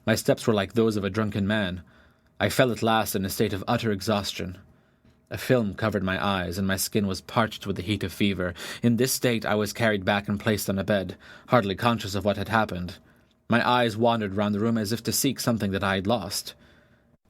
My steps were like those of a drunken man. I fell at last in a state of utter exhaustion. A film covered my eyes, and my skin was parched with the heat of fever. In this state I was carried back and placed on a bed, hardly conscious of what had happened. My eyes wandered round the room as if to seek something that I had lost.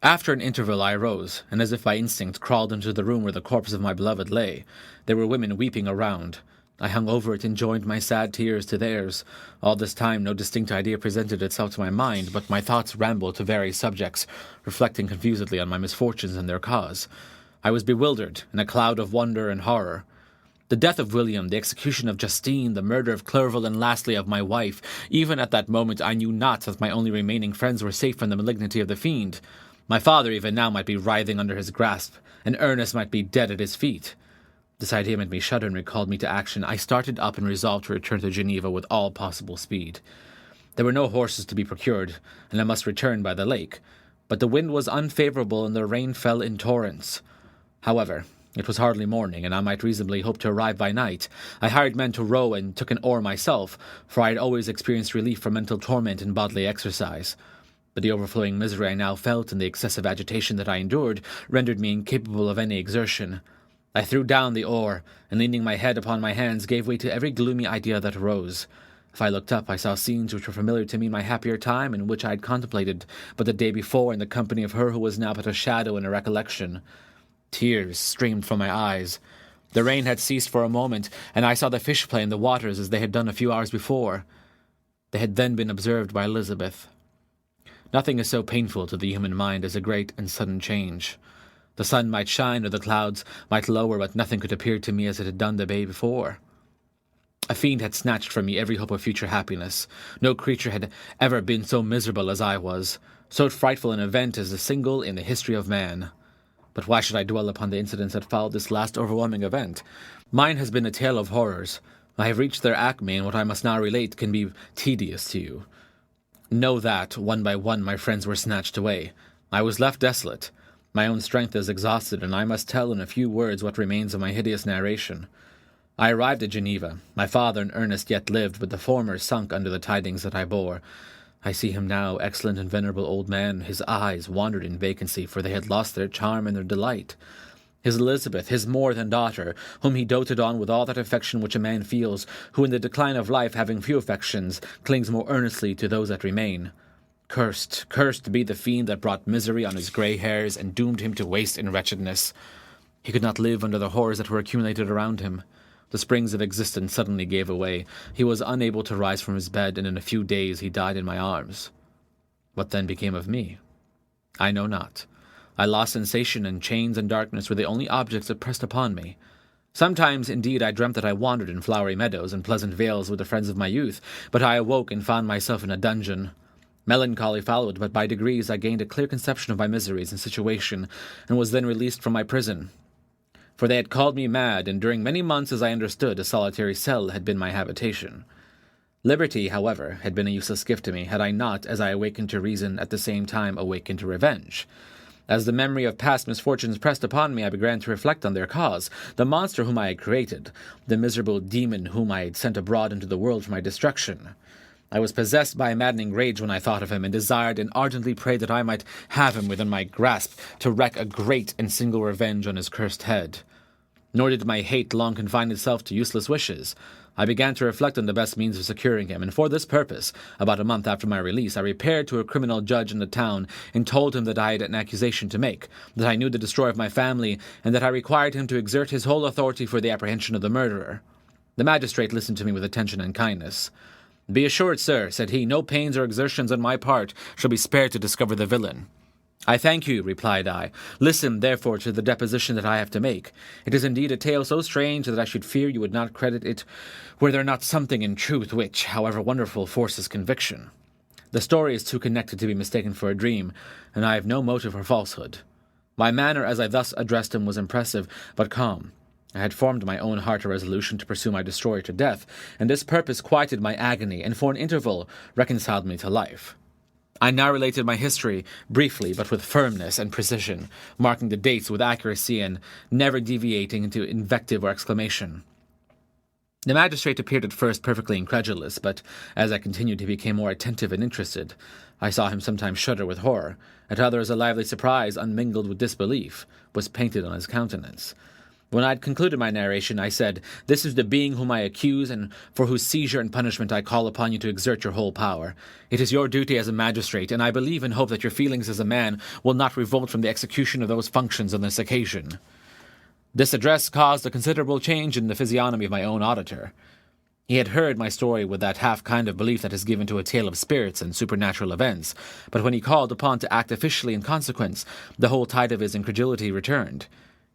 After an interval I arose, and as if by instinct crawled into the room where the corpse of my beloved lay. There were women weeping around. I hung over it and joined my sad tears to theirs. All this time no distinct idea presented itself to my mind, but my thoughts rambled to various subjects, reflecting confusedly on my misfortunes and their cause. I was bewildered, in a cloud of wonder and horror. The death of William, the execution of Justine, the murder of Clerval, and lastly of my wife. Even at that moment I knew not that my only remaining friends were safe from the malignity of the fiend. My father even now might be writhing under his grasp, and Ernest might be dead at his feet. This idea made me shudder and recalled me to action. I started up and resolved to return to Geneva with all possible speed. There were no horses to be procured, and I must return by the lake, but the wind was unfavourable and the rain fell in torrents. However, it was hardly morning, and I might reasonably hope to arrive by night. I hired men to row and took an oar myself, for I had always experienced relief from mental torment in bodily exercise. But the overflowing misery I now felt and the excessive agitation that I endured rendered me incapable of any exertion. I threw down the oar, and leaning my head upon my hands, gave way to every gloomy idea that arose. If I looked up, I saw scenes which were familiar to me in my happier time, and which I had contemplated but the day before in the company of her who was now but a shadow and a recollection. Tears streamed from my eyes. The rain had ceased for a moment, and I saw the fish play in the waters as they had done a few hours before. They had then been observed by Elizabeth. Nothing is so painful to the human mind as a great and sudden change. The sun might shine or the clouds might lower, but nothing could appear to me as it had done the day before. A fiend had snatched from me every hope of future happiness. No creature had ever been so miserable as I was, so frightful an event as a single in the history of man. But why should I dwell upon the incidents that followed this last overwhelming event? Mine has been a tale of horrors. I have reached their acme, and what I must now relate can be tedious to you. Know that, one by one, my friends were snatched away. I was left desolate. My own strength is exhausted, and I must tell in a few words what remains of my hideous narration. I arrived at Geneva. My father and Ernest yet lived, but the former sunk under the tidings that I bore. I see him now, excellent and venerable old man. His eyes wandered in vacancy, for they had lost their charm and their delight. His Elizabeth, his more-than daughter, whom he doted on with all that affection which a man feels, who in the decline of life, having few affections, clings more earnestly to those that remain. Cursed be the fiend that brought misery on his grey hairs and doomed him to waste in wretchedness. He could not live under the horrors that were accumulated around him. The springs of existence suddenly gave away. He was unable to rise from his bed, and in a few days he died in my arms. What then became of me? I know not. I lost sensation, and chains and darkness were the only objects that pressed upon me. Sometimes, indeed, I dreamt that I wandered in flowery meadows and pleasant vales with the friends of my youth, but I awoke and found myself in a dungeon. Melancholy followed, but by degrees I gained a clear conception of my miseries and situation, and was then released from my prison. For they had called me mad, and during many months, as I understood, a solitary cell had been my habitation. Liberty, however, had been a useless gift to me, had I not, as I awakened to reason, at the same time awakened to revenge. As the memory of past misfortunes pressed upon me, I began to reflect on their cause, the monster whom I had created, the miserable demon whom I had sent abroad into the world for my destruction. I was possessed by a maddening rage when I thought of him, and desired and ardently prayed that I might have him within my grasp to wreak a great and single revenge on his cursed head. Nor did my hate long confine itself to useless wishes. I began to reflect on the best means of securing him, and for this purpose, about a month after my release, I repaired to a criminal judge in the town and told him that I had an accusation to make, that I knew the destroyer of my family, and that I required him to exert his whole authority for the apprehension of the murderer. The magistrate listened to me with attention and kindness. "Be assured, sir," said he, "no pains or exertions on my part shall be spared to discover the villain." "I thank you," replied I. "Listen, therefore, to the deposition that I have to make. It is indeed a tale so strange that I should fear you would not credit it were there not something in truth which, however wonderful, forces conviction. The story is too connected to be mistaken for a dream, and I have no motive for falsehood. My manner as I thus addressed him was impressive, but calm. I had formed in my own heart a resolution to pursue my destroyer to death, and this purpose quieted my agony, and for an interval reconciled me to life. I now related my history, briefly but with firmness and precision, marking the dates with accuracy and never deviating into invective or exclamation. The magistrate appeared at first perfectly incredulous, but as I continued he became more attentive and interested. I saw him sometimes shudder with horror. At others a lively surprise, unmingled with disbelief, was painted on his countenance. When I had concluded my narration, I said, "This is the being whom I accuse, and for whose seizure and punishment I call upon you to exert your whole power. It is your duty as a magistrate, and I believe and hope that your feelings as a man will not revolt from the execution of those functions on this occasion." This address caused a considerable change in the physiognomy of my own auditor. He had heard my story with that half kind of belief that is given to a tale of spirits and supernatural events, but when he called upon to act officially in consequence, the whole tide of his incredulity returned.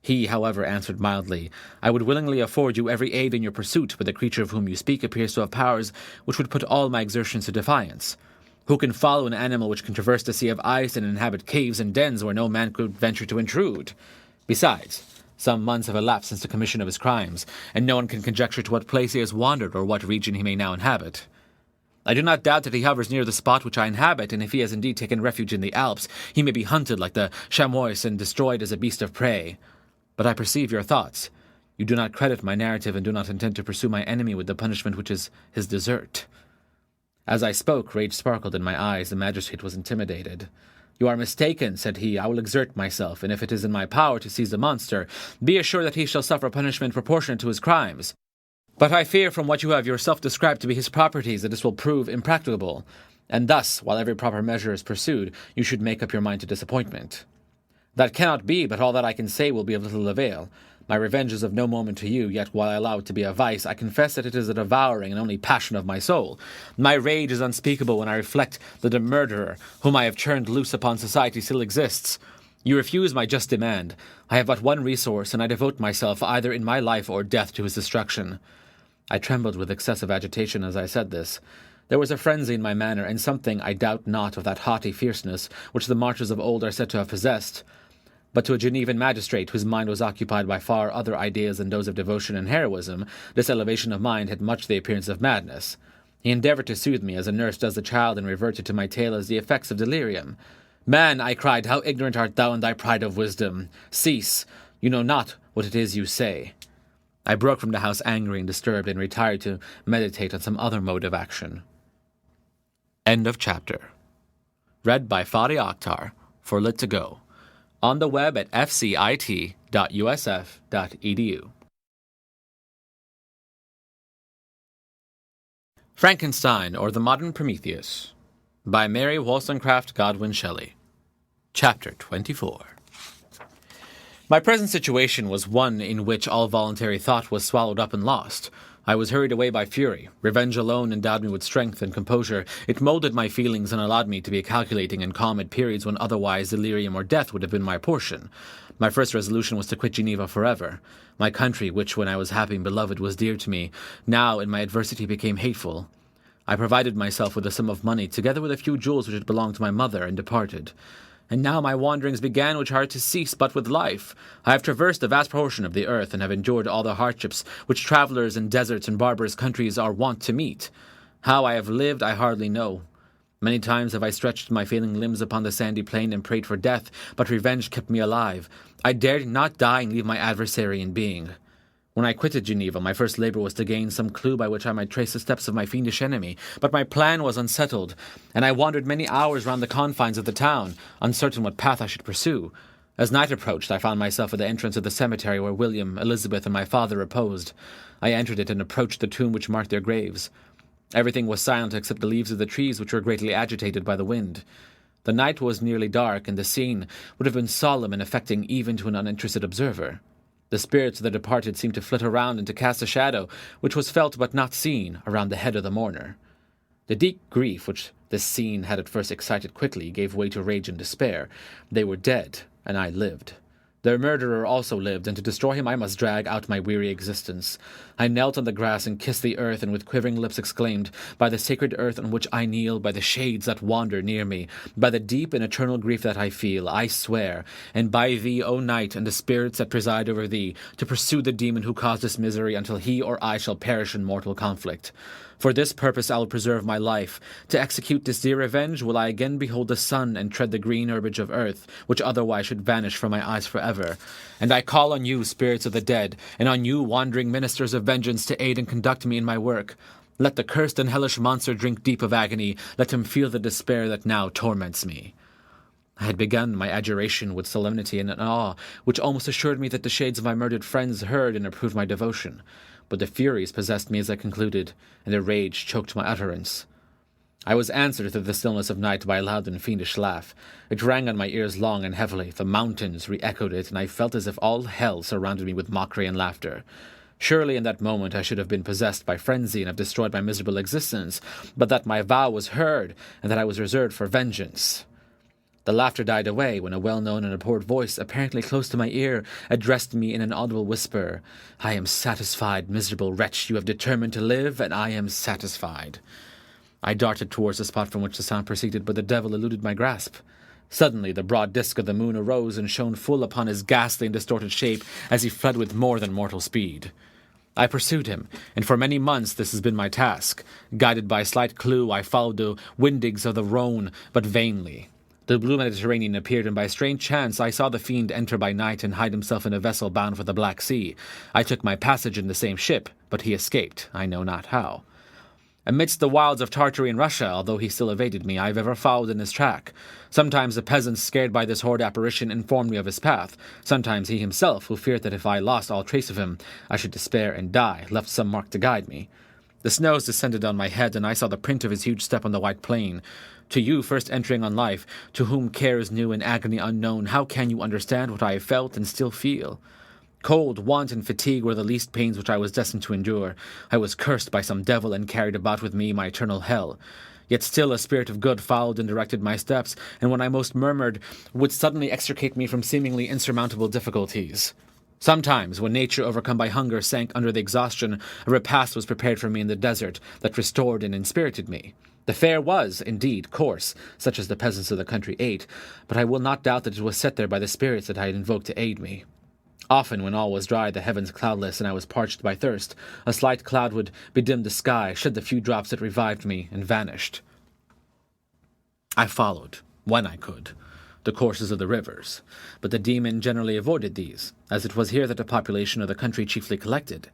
He, however, answered mildly, "I would willingly afford you every aid in your pursuit, but the creature of whom you speak appears to have powers which would put all my exertions to defiance. Who can follow an animal which can traverse the sea of ice and inhabit caves and dens where no man could venture to intrude? Besides, some months have elapsed since the commission of his crimes, and no one can conjecture to what place he has wandered or what region he may now inhabit. I do not doubt that he hovers near the spot which I inhabit, and if he has indeed taken refuge in the Alps, he may be hunted like the chamois and destroyed as a beast of prey. But I perceive your thoughts. You do not credit my narrative and do not intend to pursue my enemy with the punishment which is his desert." As I spoke, rage sparkled in my eyes. The magistrate was intimidated. "You are mistaken," said he. "I will exert myself, and if it is in my power to seize the monster, be assured that he shall suffer punishment proportionate to his crimes. But I fear from what you have yourself described to be his properties that this will prove impracticable, and thus, while every proper measure is pursued, you should make up your mind to disappointment." "That cannot be, but all that I can say will be of little avail. My revenge is of no moment to you, yet while I allow it to be a vice, I confess that it is a devouring and only passion of my soul. My rage is unspeakable when I reflect that the murderer, whom I have turned loose upon society, still exists. You refuse my just demand. I have but one resource, and I devote myself either in my life or death to his destruction." I trembled with excessive agitation as I said this. There was a frenzy in my manner, and something, I doubt not, of that haughty fierceness which the martyrs of old are said to have possessed. But to a Genevan magistrate whose mind was occupied by far other ideas than those of devotion and heroism, this elevation of mind had much the appearance of madness. He endeavoured to soothe me as a nurse does the child, and reverted to my tale as the effects of delirium. "Man," I cried, "how ignorant art thou in thy pride of wisdom! Cease! You know not what it is you say." I broke from the house angry and disturbed, and retired to meditate on some other mode of action. End of chapter. Read by Fadi Akhtar for Lit2Go. On the web at fcit.usf.edu. Frankenstein, or the Modern Prometheus, by Mary Wollstonecraft Godwin Shelley. Chapter 24. My present situation was one in which all voluntary thought was swallowed up and lost. I was hurried away by fury. Revenge alone endowed me with strength and composure. It molded my feelings and allowed me to be calculating and calm at periods when otherwise delirium or death would have been my portion. My first resolution was to quit Geneva forever. My country, which when I was happy and beloved was dear to me, now in my adversity became hateful. I provided myself with a sum of money, together with a few jewels which had belonged to my mother, and departed. And now my wanderings began, which are to cease but with life. I have traversed a vast portion of the earth, and have endured all the hardships which travellers in deserts and barbarous countries are wont to meet. How I have lived I hardly know. Many times have I stretched my failing limbs upon the sandy plain and prayed for death, but revenge kept me alive. I dared not die and leave my adversary in being. When I quitted Geneva, my first labour was to gain some clue by which I might trace the steps of my fiendish enemy, but my plan was unsettled, and I wandered many hours round the confines of the town, uncertain what path I should pursue. As night approached, I found myself at the entrance of the cemetery where William, Elizabeth, and my father reposed. I entered it and approached the tomb which marked their graves. Everything was silent except the leaves of the trees, which were greatly agitated by the wind. The night was nearly dark, and the scene would have been solemn and affecting even to an uninterested observer. The spirits of the departed seemed to flit around and to cast a shadow, which was felt but not seen, around the head of the mourner. The deep grief which this scene had at first excited quickly gave way to rage and despair. They were dead, and I lived. Their murderer also lived, and to destroy him I must drag out my weary existence. I knelt on the grass and kissed the earth, and with quivering lips exclaimed, "By the sacred earth on which I kneel, by the shades that wander near me, by the deep and eternal grief that I feel, I swear, and by thee, O night, and the spirits that preside over thee, to pursue the demon who caused this misery until he or I shall perish in mortal conflict. For this purpose I will preserve my life. To execute this dear revenge will I again behold the sun and tread the green herbage of earth, which otherwise should vanish from my eyes forever. And I call on you, spirits of the dead, and on you, wandering ministers of vengeance, to aid and conduct me in my work. Let the cursed and hellish monster drink deep of agony. Let him feel the despair that now torments me." I had begun my adjuration with solemnity and an awe, which almost assured me that the shades of my murdered friends heard and approved my devotion. But the furies possessed me as I concluded, and their rage choked my utterance. I was answered through the stillness of night by a loud and fiendish laugh. It rang on my ears long and heavily. The mountains re-echoed it, and I felt as if all hell surrounded me with mockery and laughter. Surely in that moment I should have been possessed by frenzy and have destroyed my miserable existence, but that my vow was heard, and that I was reserved for vengeance. The laughter died away when a well-known and abhorred voice, apparently close to my ear, addressed me in an audible whisper. "I am satisfied, miserable wretch. You have determined to live, and I am satisfied." I darted towards the spot from which the sound proceeded, but the devil eluded my grasp. Suddenly the broad disk of the moon arose and shone full upon his ghastly and distorted shape as he fled with more than mortal speed. I pursued him, and for many months this has been my task. Guided by a slight clue, I followed the windings of the Rhone, but vainly. The blue Mediterranean appeared, and by strange chance I saw the fiend enter by night and hide himself in a vessel bound for the Black Sea. I took my passage in the same ship, but he escaped, I know not how. Amidst the wilds of Tartary and Russia, although he still evaded me, I have ever followed in his track. Sometimes the peasants, scared by this horrid apparition, informed me of his path. Sometimes he himself, who feared that if I lost all trace of him, I should despair and die, left some mark to guide me. The snows descended on my head, and I saw the print of his huge step on the white plain. To you, first entering on life, to whom care is new and agony unknown, how can you understand what I have felt and still feel? Cold, want, and fatigue were the least pains which I was destined to endure. I was cursed by some devil and carried about with me my eternal hell. Yet still a spirit of good followed and directed my steps, and when I most murmured, would suddenly extricate me from seemingly insurmountable difficulties. Sometimes, when nature overcome by hunger sank under the exhaustion, a repast was prepared for me in the desert that restored and inspirited me. The fare was, indeed, coarse, such as the peasants of the country ate, but I will not doubt that it was set there by the spirits that I had invoked to aid me. Often, when all was dry, the heavens cloudless, and I was parched by thirst, a slight cloud would bedim the sky, shed the few drops that revived me, and vanished. I followed, when I could, the courses of the rivers, but the demon generally avoided these, as it was here that the population of the country chiefly collected.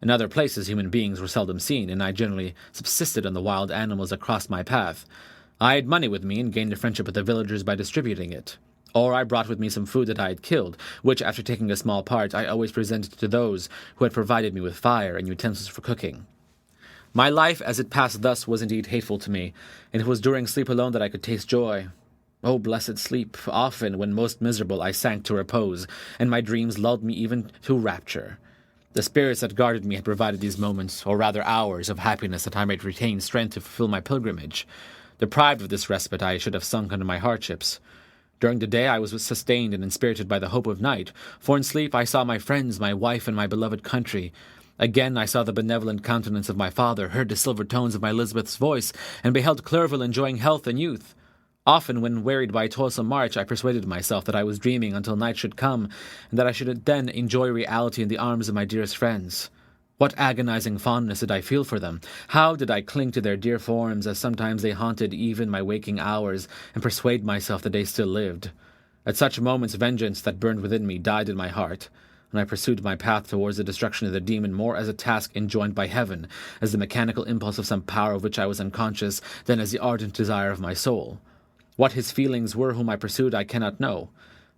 In other places human beings were seldom seen, and I generally subsisted on the wild animals that crossed my path. I had money with me, and gained a friendship with the villagers by distributing it. Or I brought with me some food that I had killed, which, after taking a small part, I always presented to those who had provided me with fire and utensils for cooking. My life, as it passed thus, was indeed hateful to me, and it was during sleep alone that I could taste joy. O blessed sleep! Often, when most miserable, I sank to repose, and my dreams lulled me even to rapture. The spirits that guarded me had provided these moments, or rather hours, of happiness that I might retain strength to fulfill my pilgrimage. Deprived of this respite, I should have sunk under my hardships. During the day I was sustained and inspirited by the hope of night, for in sleep I saw my friends, my wife, and my beloved country. Again I saw the benevolent countenance of my father, heard the silver tones of my Elizabeth's voice, and beheld Clerval enjoying health and youth. Often, when wearied by toilsome march, I persuaded myself that I was dreaming until night should come, and that I should then enjoy reality in the arms of my dearest friends. What agonizing fondness did I feel for them? How did I cling to their dear forms, as sometimes they haunted even my waking hours, and persuade myself that they still lived? At such moments vengeance that burned within me died in my heart, and I pursued my path towards the destruction of the demon more as a task enjoined by heaven, as the mechanical impulse of some power of which I was unconscious, than as the ardent desire of my soul. What his feelings were whom I pursued I cannot know.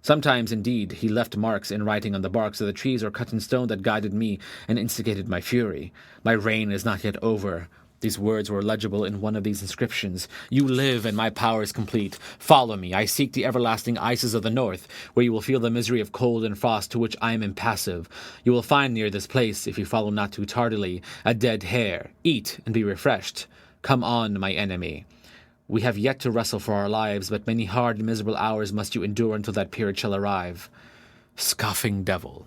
Sometimes, indeed, he left marks in writing on the barks of the trees or cut in stone that guided me and instigated my fury. My reign is not yet over. These words were legible in one of these inscriptions. You live, and my power is complete. Follow me. I seek the everlasting ices of the north, where you will feel the misery of cold and frost to which I am impassive. You will find near this place, if you follow not too tardily, a dead hare. Eat and be refreshed. Come on, my enemy. We have yet to wrestle for our lives, but many hard and miserable hours must you endure until that period shall arrive. Scoffing devil!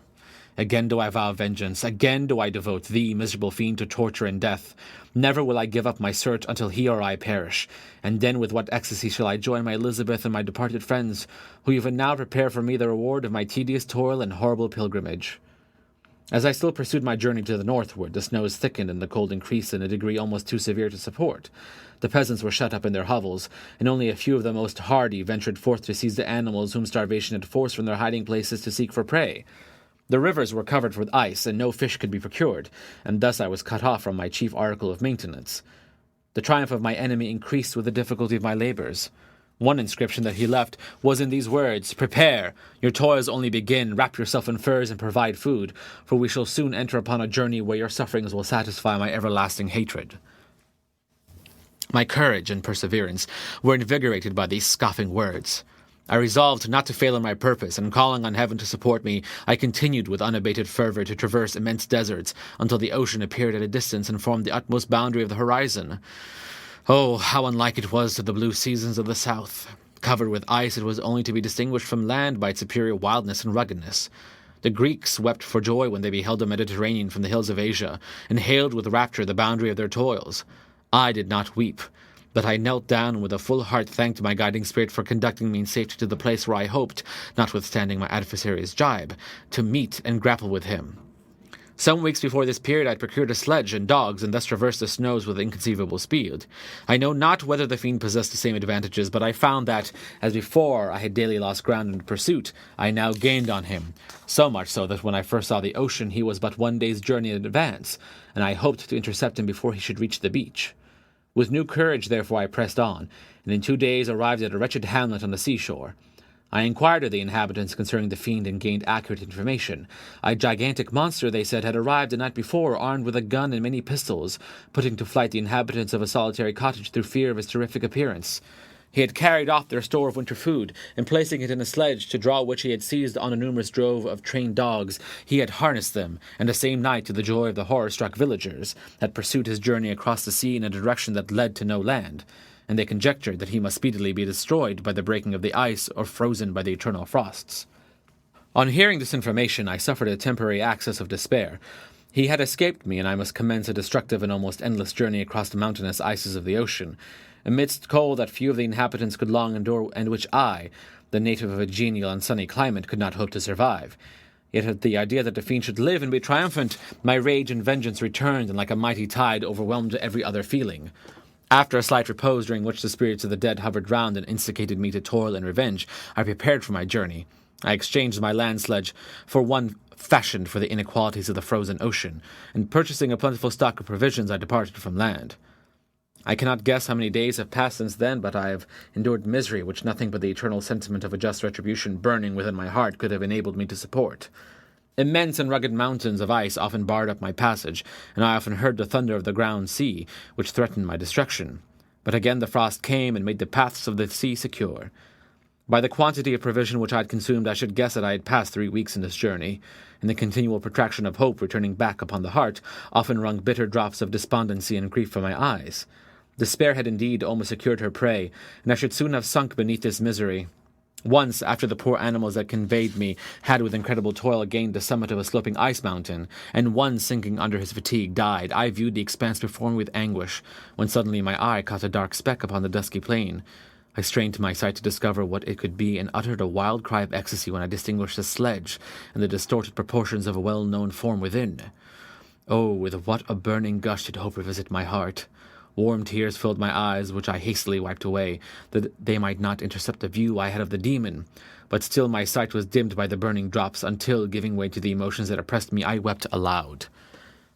Again do I vow vengeance, again do I devote thee, miserable fiend, to torture and death. Never will I give up my search until he or I perish, and then with what ecstasy shall I join my Elizabeth and my departed friends, who even now prepare for me the reward of my tedious toil and horrible pilgrimage. As I still pursued my journey to the northward, the snows thickened and the cold increased in a degree almost too severe to support. The peasants were shut up in their hovels, and only a few of the most hardy ventured forth to seize the animals whom starvation had forced from their hiding places to seek for prey. The rivers were covered with ice, and no fish could be procured, and thus I was cut off from my chief article of maintenance. The triumph of my enemy increased with the difficulty of my labors. One inscription that he left was in these words, Prepare! Your toils only begin, wrap yourself in furs and provide food, for we shall soon enter upon a journey where your sufferings will satisfy my everlasting hatred. My courage and perseverance were invigorated by these scoffing words. I resolved not to fail in my purpose, and calling on heaven to support me, I continued with unabated fervor to traverse immense deserts until the ocean appeared at a distance and formed the utmost boundary of the horizon. Oh, how unlike it was to the blue seasons of the south. Covered with ice, it was only to be distinguished from land by its superior wildness and ruggedness. The Greeks wept for joy when they beheld the Mediterranean from the hills of Asia, and hailed with rapture the boundary of their toils. I did not weep, but I knelt down and with a full heart thanked my guiding spirit for conducting me in safety to the place where I hoped, notwithstanding my adversary's jibe, to meet and grapple with him. Some weeks before this period I had procured a sledge and dogs, and thus traversed the snows with inconceivable speed. I know not whether the fiend possessed the same advantages, but I found that, as before I had daily lost ground in pursuit, I now gained on him, so much so that when I first saw the ocean he was but 1 day's journey in advance, and I hoped to intercept him before he should reach the beach. With new courage, therefore, I pressed on, and in 2 days arrived at a wretched hamlet on the seashore. I inquired of the inhabitants concerning the fiend and gained accurate information. A gigantic monster, they said, had arrived the night before, armed with a gun and many pistols, putting to flight the inhabitants of a solitary cottage through fear of his terrific appearance. He had carried off their store of winter food, and placing it in a sledge to draw which he had seized on a numerous drove of trained dogs, he had harnessed them, and the same night, to the joy of the horror-struck villagers, had pursued his journey across the sea in a direction that led to no land, and they conjectured that he must speedily be destroyed by the breaking of the ice or frozen by the eternal frosts. On hearing this information, I suffered a temporary access of despair. He had escaped me, and I must commence a destructive and almost endless journey across the mountainous ices of the ocean, amidst cold that few of the inhabitants could long endure, and which I, the native of a genial and sunny climate, could not hope to survive. Yet at the idea that the fiend should live and be triumphant, my rage and vengeance returned, and like a mighty tide overwhelmed every other feeling. After a slight repose, during which the spirits of the dead hovered round and instigated me to toil and revenge, I prepared for my journey. I exchanged my land sledge for one fashioned for the inequalities of the frozen ocean, and purchasing a plentiful stock of provisions, I departed from land. I cannot guess how many days have passed since then, but I have endured misery which nothing but the eternal sentiment of a just retribution burning within my heart could have enabled me to support. Immense and rugged mountains of ice often barred up my passage, and I often heard the thunder of the ground sea, which threatened my destruction. But again the frost came and made the paths of the sea secure. By the quantity of provision which I had consumed, I should guess that I had passed 3 weeks in this journey, and the continual protraction of hope returning back upon the heart often wrung bitter drops of despondency and grief from my eyes. Despair had indeed almost secured her prey, and I should soon have sunk beneath this misery. Once, after the poor animals that conveyed me had with incredible toil gained the summit of a sloping ice mountain, and one, sinking under his fatigue, died, I viewed the expanse before me with anguish, when suddenly my eye caught a dark speck upon the dusky plain. I strained to my sight to discover what it could be, and uttered a wild cry of ecstasy when I distinguished the sledge and the distorted proportions of a well-known form within. Oh, with what a burning gush did hope revisit my heart! Warm tears filled my eyes, which I hastily wiped away, that they might not intercept the view I had of the demon. But still my sight was dimmed by the burning drops, until, giving way to the emotions that oppressed me, I wept aloud.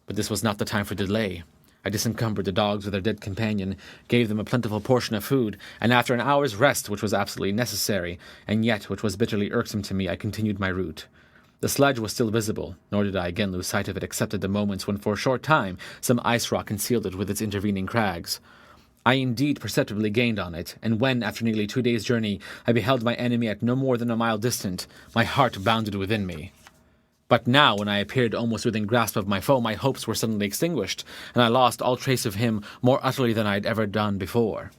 But this was not the time for delay. I disencumbered the dogs of their dead companion, gave them a plentiful portion of food, and after an hour's rest, which was absolutely necessary, and yet which was bitterly irksome to me, I continued my route. The sledge was still visible, nor did I again lose sight of it except at the moments when for a short time some ice rock concealed it with its intervening crags. I indeed perceptibly gained on it, and when, after nearly 2 days' journey, I beheld my enemy at no more than a mile distant, my heart bounded within me. But now, when I appeared almost within grasp of my foe, my hopes were suddenly extinguished, and I lost all trace of him more utterly than I had ever done before.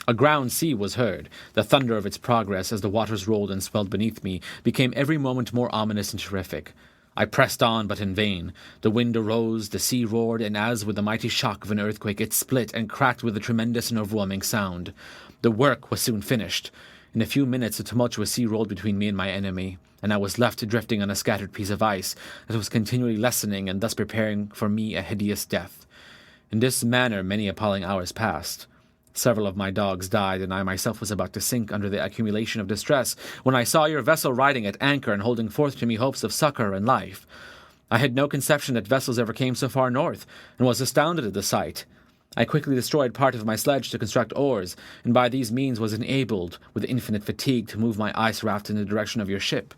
A ground sea was heard. The thunder of its progress, as the waters rolled and swelled beneath me, became every moment more ominous and terrific. I pressed on, but in vain. The wind arose, the sea roared, and as with the mighty shock of an earthquake, it split and cracked with a tremendous and overwhelming sound. The work was soon finished. In a few minutes, a tumultuous sea rolled between me and my enemy, and I was left drifting on a scattered piece of ice that was continually lessening and thus preparing for me a hideous death. In this manner many appalling hours passed. Several of my dogs died, and I myself was about to sink under the accumulation of distress, when I saw your vessel riding at anchor and holding forth to me hopes of succor and life. I had no conception that vessels ever came so far north, and was astounded at the sight. I quickly destroyed part of my sledge to construct oars, and by these means was enabled, with infinite fatigue, to move my ice raft in the direction of your ship.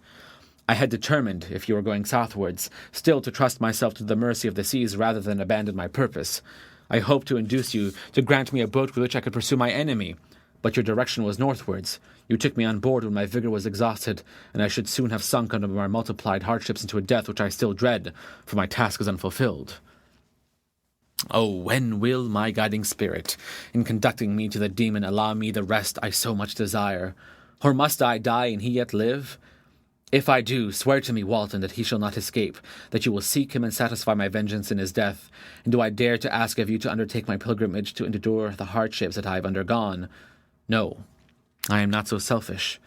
I had determined, if you were going southwards, still to trust myself to the mercy of the seas rather than abandon my purpose. I hoped to induce you to grant me a boat with which I could pursue my enemy, but your direction was northwards. You took me on board when my vigour was exhausted, and I should soon have sunk under my multiplied hardships into a death which I still dread, for my task is unfulfilled. Oh, when will my guiding spirit, in conducting me to the demon, allow me the rest I so much desire? Or must I die and he yet live? If I do, swear to me, Walton, that he shall not escape, that you will seek him and satisfy my vengeance in his death. And do I dare to ask of you to undertake my pilgrimage to endure the hardships that I have undergone? No, I am not so selfish.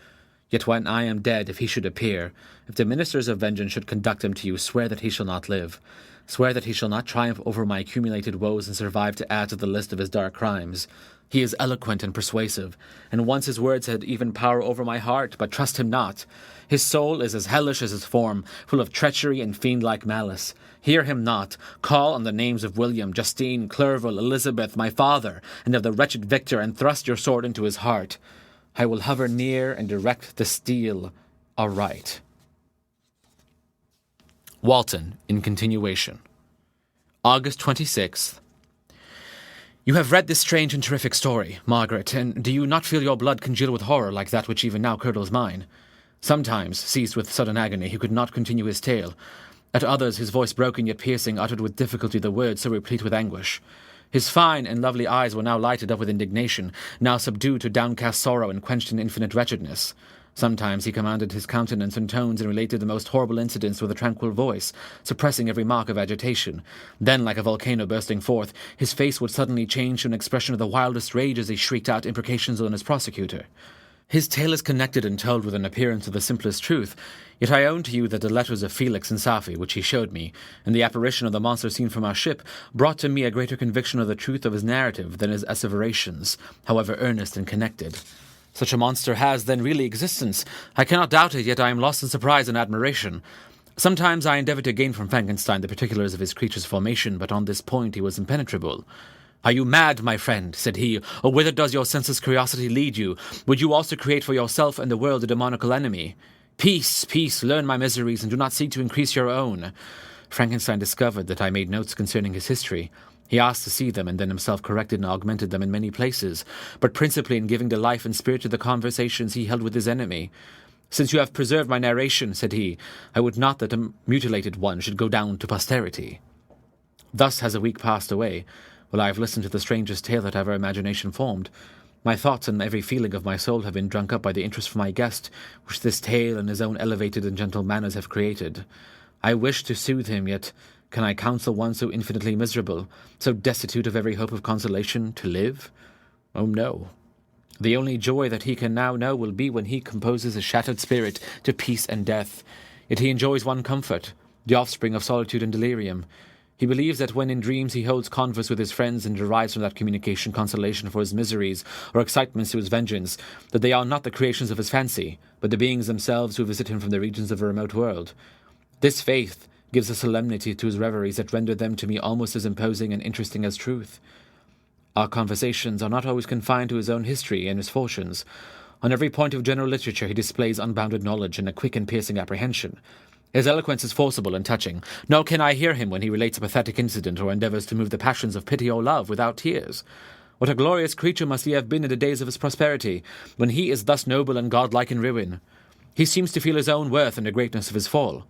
Yet when I am dead, if he should appear, if the ministers of vengeance should conduct him to you, swear that he shall not live. Swear that he shall not triumph over my accumulated woes and survive to add to the list of his dark crimes. He is eloquent and persuasive, and once his words had even power over my heart, but trust him not. His soul is as hellish as his form, full of treachery and fiend-like malice. Hear him not. Call on the names of William, Justine, Clerval, Elizabeth, my father, and of the wretched Victor, and thrust your sword into his heart. I will hover near and direct the steel aright. Walton, in continuation. August 26th. You have read this strange and terrific story, Margaret, and do you not feel your blood congeal with horror like that which even now curdles mine? Sometimes, seized with sudden agony, he could not continue his tale. At others, his voice broken yet piercing uttered with difficulty the words so replete with anguish. His fine and lovely eyes were now lighted up with indignation, now subdued to downcast sorrow and quenched in infinite wretchedness. Sometimes he commanded his countenance and tones and related the most horrible incidents with a tranquil voice, suppressing every mark of agitation. Then, like a volcano bursting forth, his face would suddenly change to an expression of the wildest rage as he shrieked out imprecations on his prosecutor. His tale is connected and told with an appearance of the simplest truth, yet I own to you that the letters of Felix and Safi, which he showed me, and the apparition of the monster seen from our ship, brought to me a greater conviction of the truth of his narrative than his asseverations, however earnest and connected. Such a monster has, then, really existence. I cannot doubt it, yet I am lost in surprise and admiration. Sometimes I endeavoured to gain from Frankenstein the particulars of his creature's formation, but on this point he was impenetrable. "Are you mad, my friend?" said he, "or whither does your senseless curiosity lead you? Would you also create for yourself and the world a demoniacal enemy? Peace, peace, learn my miseries, and do not seek to increase your own." Frankenstein discovered that I made notes concerning his history. He asked to see them, and then himself corrected and augmented them in many places, but principally in giving the life and spirit to the conversations he held with his enemy. "Since you have preserved my narration," said he, "I would not that a mutilated one should go down to posterity." Thus has a week passed away, while I have listened to the strangest tale that ever imagination formed. My thoughts and every feeling of my soul have been drunk up by the interest for my guest, which this tale and his own elevated and gentle manners have created. I wish to soothe him, yet can I counsel one so infinitely miserable, so destitute of every hope of consolation, to live? Oh, no. The only joy that he can now know will be when he composes his shattered spirit to peace and death. Yet he enjoys one comfort, the offspring of solitude and delirium. He believes that when in dreams he holds converse with his friends and derives from that communication consolation for his miseries or excitements to his vengeance, that they are not the creations of his fancy, but the beings themselves who visit him from the regions of a remote world. This faith gives a solemnity to his reveries that render them to me almost as imposing and interesting as truth. Our conversations are not always confined to his own history and misfortunes. On every point of general literature he displays unbounded knowledge and a quick and piercing apprehension. His eloquence is forcible and touching, nor can I hear him when he relates a pathetic incident or endeavours to move the passions of pity or love without tears. What a glorious creature must he have been in the days of his prosperity, when he is thus noble and godlike in ruin. He seems to feel his own worth and the greatness of his fall.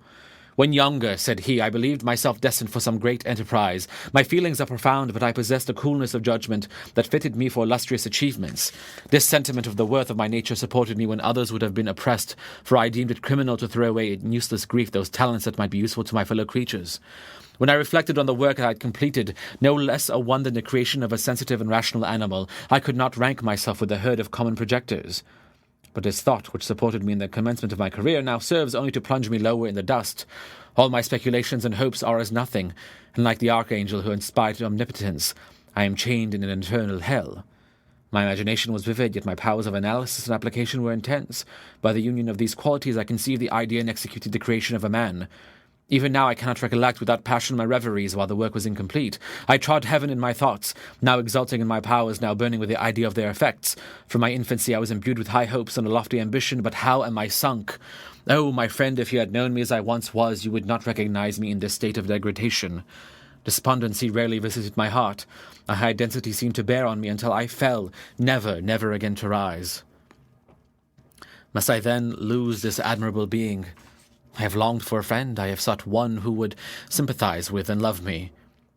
"When younger," said he, "I believed myself destined for some great enterprise. My feelings are profound, but I possessed a coolness of judgment that fitted me for illustrious achievements. This sentiment of the worth of my nature supported me when others would have been oppressed, for I deemed it criminal to throw away in useless grief those talents that might be useful to my fellow creatures. When I reflected on the work I had completed, no less a one than the creation of a sensitive and rational animal, I could not rank myself with the herd of common projectors. But this thought, which supported me in the commencement of my career, now serves only to plunge me lower in the dust. All my speculations and hopes are as nothing, and like the archangel who inspired omnipotence, I am chained in an eternal hell. My imagination was vivid, yet my powers of analysis and application were intense. By the union of these qualities I conceived the idea and executed the creation of a man. Even now I cannot recollect without passion my reveries while the work was incomplete. I trod heaven in my thoughts, now exulting in my powers, now burning with the idea of their effects. From my infancy I was imbued with high hopes and a lofty ambition, but how am I sunk? Oh, my friend, if you had known me as I once was, you would not recognize me in this state of degradation. Despondency rarely visited my heart. A high density seemed to bear on me until I fell, never, never again to rise. Must I then lose this admirable being? I have longed for a friend, I have sought one who would sympathize with and love me.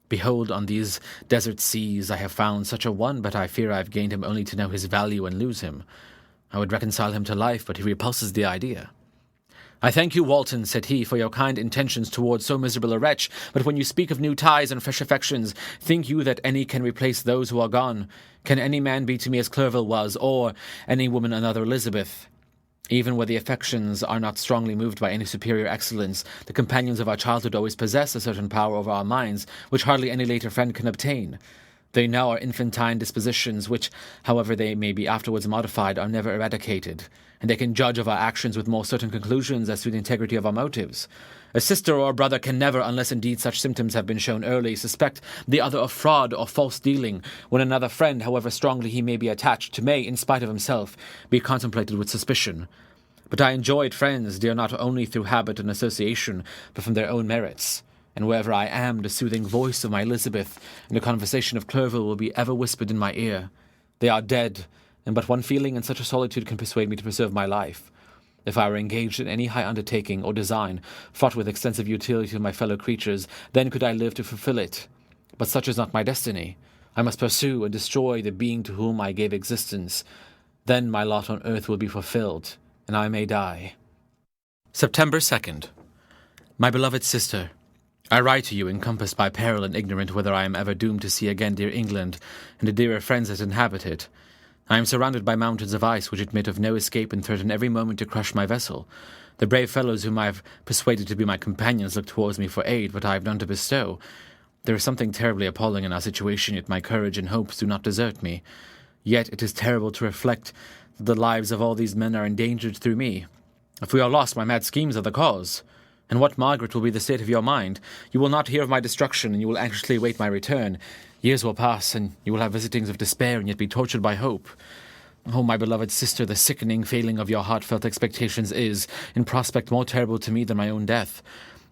Behold, on these desert seas I have found such a one, but I fear I have gained him only to know his value and lose him. I would reconcile him to life, but he repulses the idea. I thank you, Walton, said he, for your kind intentions towards so miserable a wretch, but when you speak of new ties and fresh affections, think you that any can replace those who are gone? Can any man be to me as Clerval was, or any woman another Elizabeth? Even where the affections are not strongly moved by any superior excellence, the companions of our childhood always possess a certain power over our minds, which hardly any later friend can obtain. They now are infantine dispositions, which, however they may be afterwards modified, are never eradicated, and they can judge of our actions with more certain conclusions as to the integrity of our motives. A sister or a brother can never, unless indeed such symptoms have been shown early, suspect the other of fraud or false dealing, when another friend, however strongly he may be attached, may, in spite of himself, be contemplated with suspicion. But I enjoyed friends, dear not only through habit and association, but from their own merits. and wherever I am, the soothing voice of my Elizabeth and the conversation of Clerval will be ever whispered in my ear. They are dead, and but one feeling in such a solitude can persuade me to preserve my life. If I were engaged in any high undertaking or design, fraught with extensive utility to my fellow creatures, then could I live to fulfill it. But such is not my destiny. I must pursue and destroy the being to whom I gave existence. Then my lot on earth will be fulfilled, and I may die. September 2nd. My beloved sister, I write to you encompassed by peril and ignorant whether I am ever doomed to see again dear England and the dearer friends that inhabit it. I am surrounded by mountains of ice which admit of no escape and threaten every moment to crush my vessel. The brave fellows whom I have persuaded to be my companions look towards me for aid, but I have none to bestow. There is something terribly appalling in our situation, yet my courage and hopes do not desert me. Yet it is terrible to reflect that the lives of all these men are endangered through me. If we are lost, my mad schemes are the cause. And what, Margaret, will be the state of your mind? You will not hear of my destruction, and you will anxiously await my return. Years will pass, and you will have visitings of despair, and yet be tortured by hope. Oh, my beloved sister, the sickening failing of your heartfelt expectations is, in prospect, more terrible to me than my own death.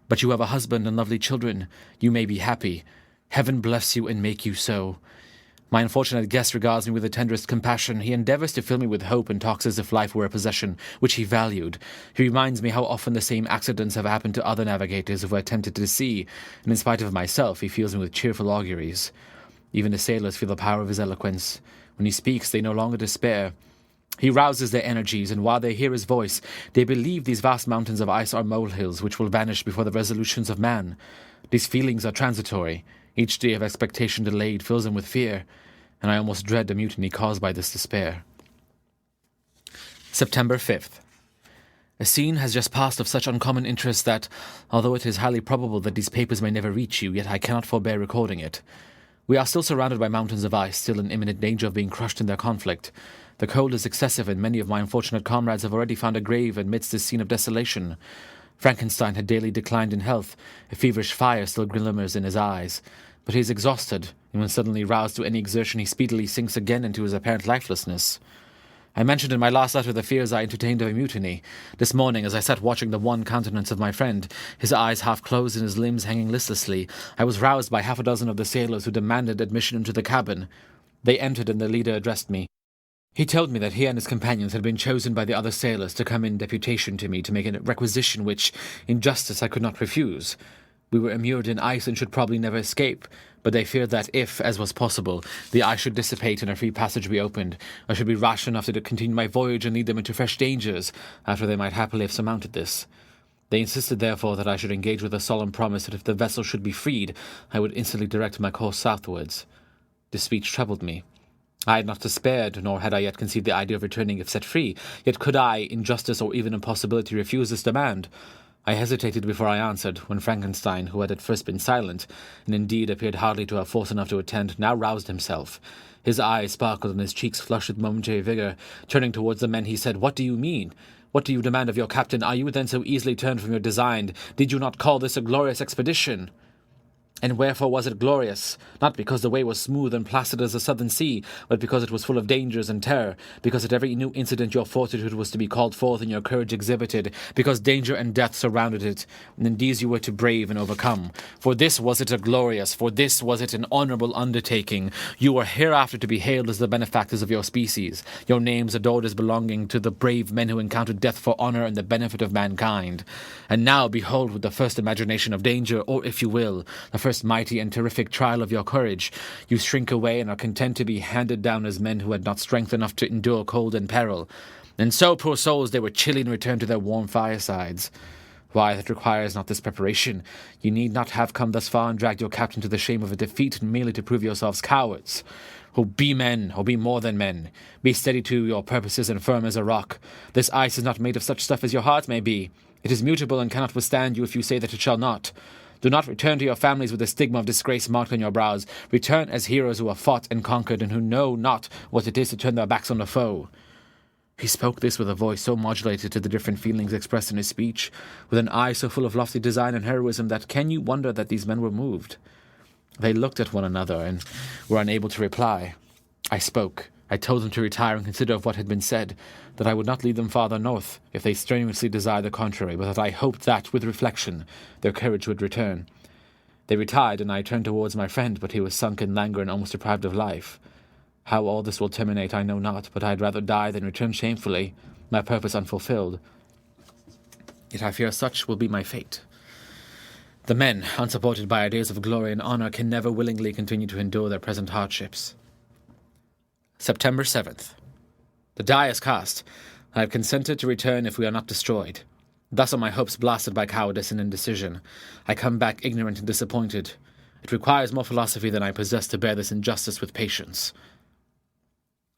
But you have a husband and lovely children. You may be happy. Heaven bless you and make you so. My unfortunate guest regards me with the tenderest compassion. He endeavours to fill me with hope and talks as if life were a possession which he valued. He reminds me how often the same accidents have happened to other navigators who were attempted to sea, and in spite of myself he fills me with cheerful auguries. Even the sailors feel the power of his eloquence. When he speaks, they no longer despair. He rouses their energies, and while they hear his voice, they believe these vast mountains of ice are molehills which will vanish before the resolutions of man. These feelings are transitory. Each day of expectation delayed fills him with fear, and I almost dread the mutiny caused by this despair. September 5th. A scene has just passed of such uncommon interest that, although it is highly probable that these papers may never reach you, yet I cannot forbear recording it. We are still surrounded by mountains of ice, still in imminent danger of being crushed in their conflict. The cold is excessive, and many of my unfortunate comrades have already found a grave amidst this scene of desolation. Frankenstein had daily declined in health. A feverish fire still glimmers in his eyes. But he is exhausted, and when suddenly roused to any exertion he speedily sinks again into his apparent lifelessness. I mentioned in my last letter the fears I entertained of a mutiny. This morning, as I sat watching the wan countenance of my friend, his eyes half closed and his limbs hanging listlessly, I was roused by half a dozen of the sailors who demanded admission into the cabin. They entered, and the leader addressed me. He told me that he and his companions had been chosen by the other sailors to come in deputation to me to make a requisition which, in justice, I could not refuse. We were immured in ice and should probably never escape, but they feared that if, as was possible, the ice should dissipate and a free passage be opened, I should be rash enough to continue my voyage and lead them into fresh dangers, after they might happily have surmounted this. They insisted, therefore, that I should engage with a solemn promise that if the vessel should be freed, I would instantly direct my course southwards. This speech troubled me. I had not despaired, nor had I yet conceived the idea of returning if set free, yet could I, in justice or even impossibility, refuse this demand? I hesitated before I answered, when Frankenstein, who had at first been silent, and indeed appeared hardly to have force enough to attend, now roused himself. His eyes sparkled and his cheeks flushed with momentary vigour. Turning towards the men, he said, "What do you mean? What do you demand of your captain? Are you then so easily turned from your design? Did you not call this a glorious expedition?" And wherefore was it glorious? Not because the way was smooth and placid as the southern sea, but because it was full of dangers and terror, because at every new incident your fortitude was to be called forth and your courage exhibited, because danger and death surrounded it, and these you were to brave and overcome. For this was it a glorious, for this was it an honourable undertaking. You were hereafter to be hailed as the benefactors of your species, your names adored as belonging to the brave men who encountered death for honour and the benefit of mankind. And now behold, with the first imagination of danger, or if you will, the first mighty and terrific trial of your courage, you shrink away and are content to be handed down as men who had not strength enough to endure cold and peril. And so, poor souls, they were chilly and returned to their warm firesides. Why, that requires not this preparation. You need not have come thus far and dragged your captain to the shame of a defeat merely to prove yourselves cowards. Oh, be men, or be more than men. Be steady to your purposes and firm as a rock. This ice is not made of such stuff as your heart may be. It is mutable and cannot withstand you if you say that it shall not. Do not return to your families with the stigma of disgrace marked on your brows. Return as heroes who have fought and conquered and who know not what it is to turn their backs on the foe. He spoke this with a voice so modulated to the different feelings expressed in his speech, with an eye so full of lofty design and heroism, that can you wonder that these men were moved? They looked at one another and were unable to reply. I spoke. I told them to retire and consider of what had been said, that I would not lead them farther north, if they strenuously desired the contrary, but that I hoped that, with reflection, their courage would return. They retired, and I turned towards my friend, but he was sunk in languor and almost deprived of life. How all this will terminate I know not, but I had rather die than return shamefully, my purpose unfulfilled. Yet I fear such will be my fate. The men, unsupported by ideas of glory and honour, can never willingly continue to endure their present hardships. September 7th. The die is cast. I have consented to return if we are not destroyed. Thus are my hopes blasted by cowardice and indecision. I come back ignorant and disappointed. It requires more philosophy than I possess to bear this injustice with patience.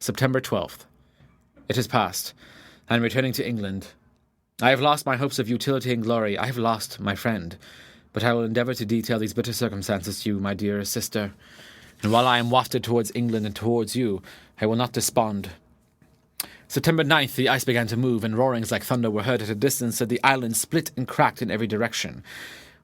September 12th. It has passed. I am returning to England. I have lost my hopes of utility and glory. I have lost my friend. But I will endeavour to detail these bitter circumstances to you, my dearest sister. And while I am wafted towards England and towards you, I will not despond. September 9th, the ice began to move, and roarings like thunder were heard at a distance, and the island split and cracked in every direction.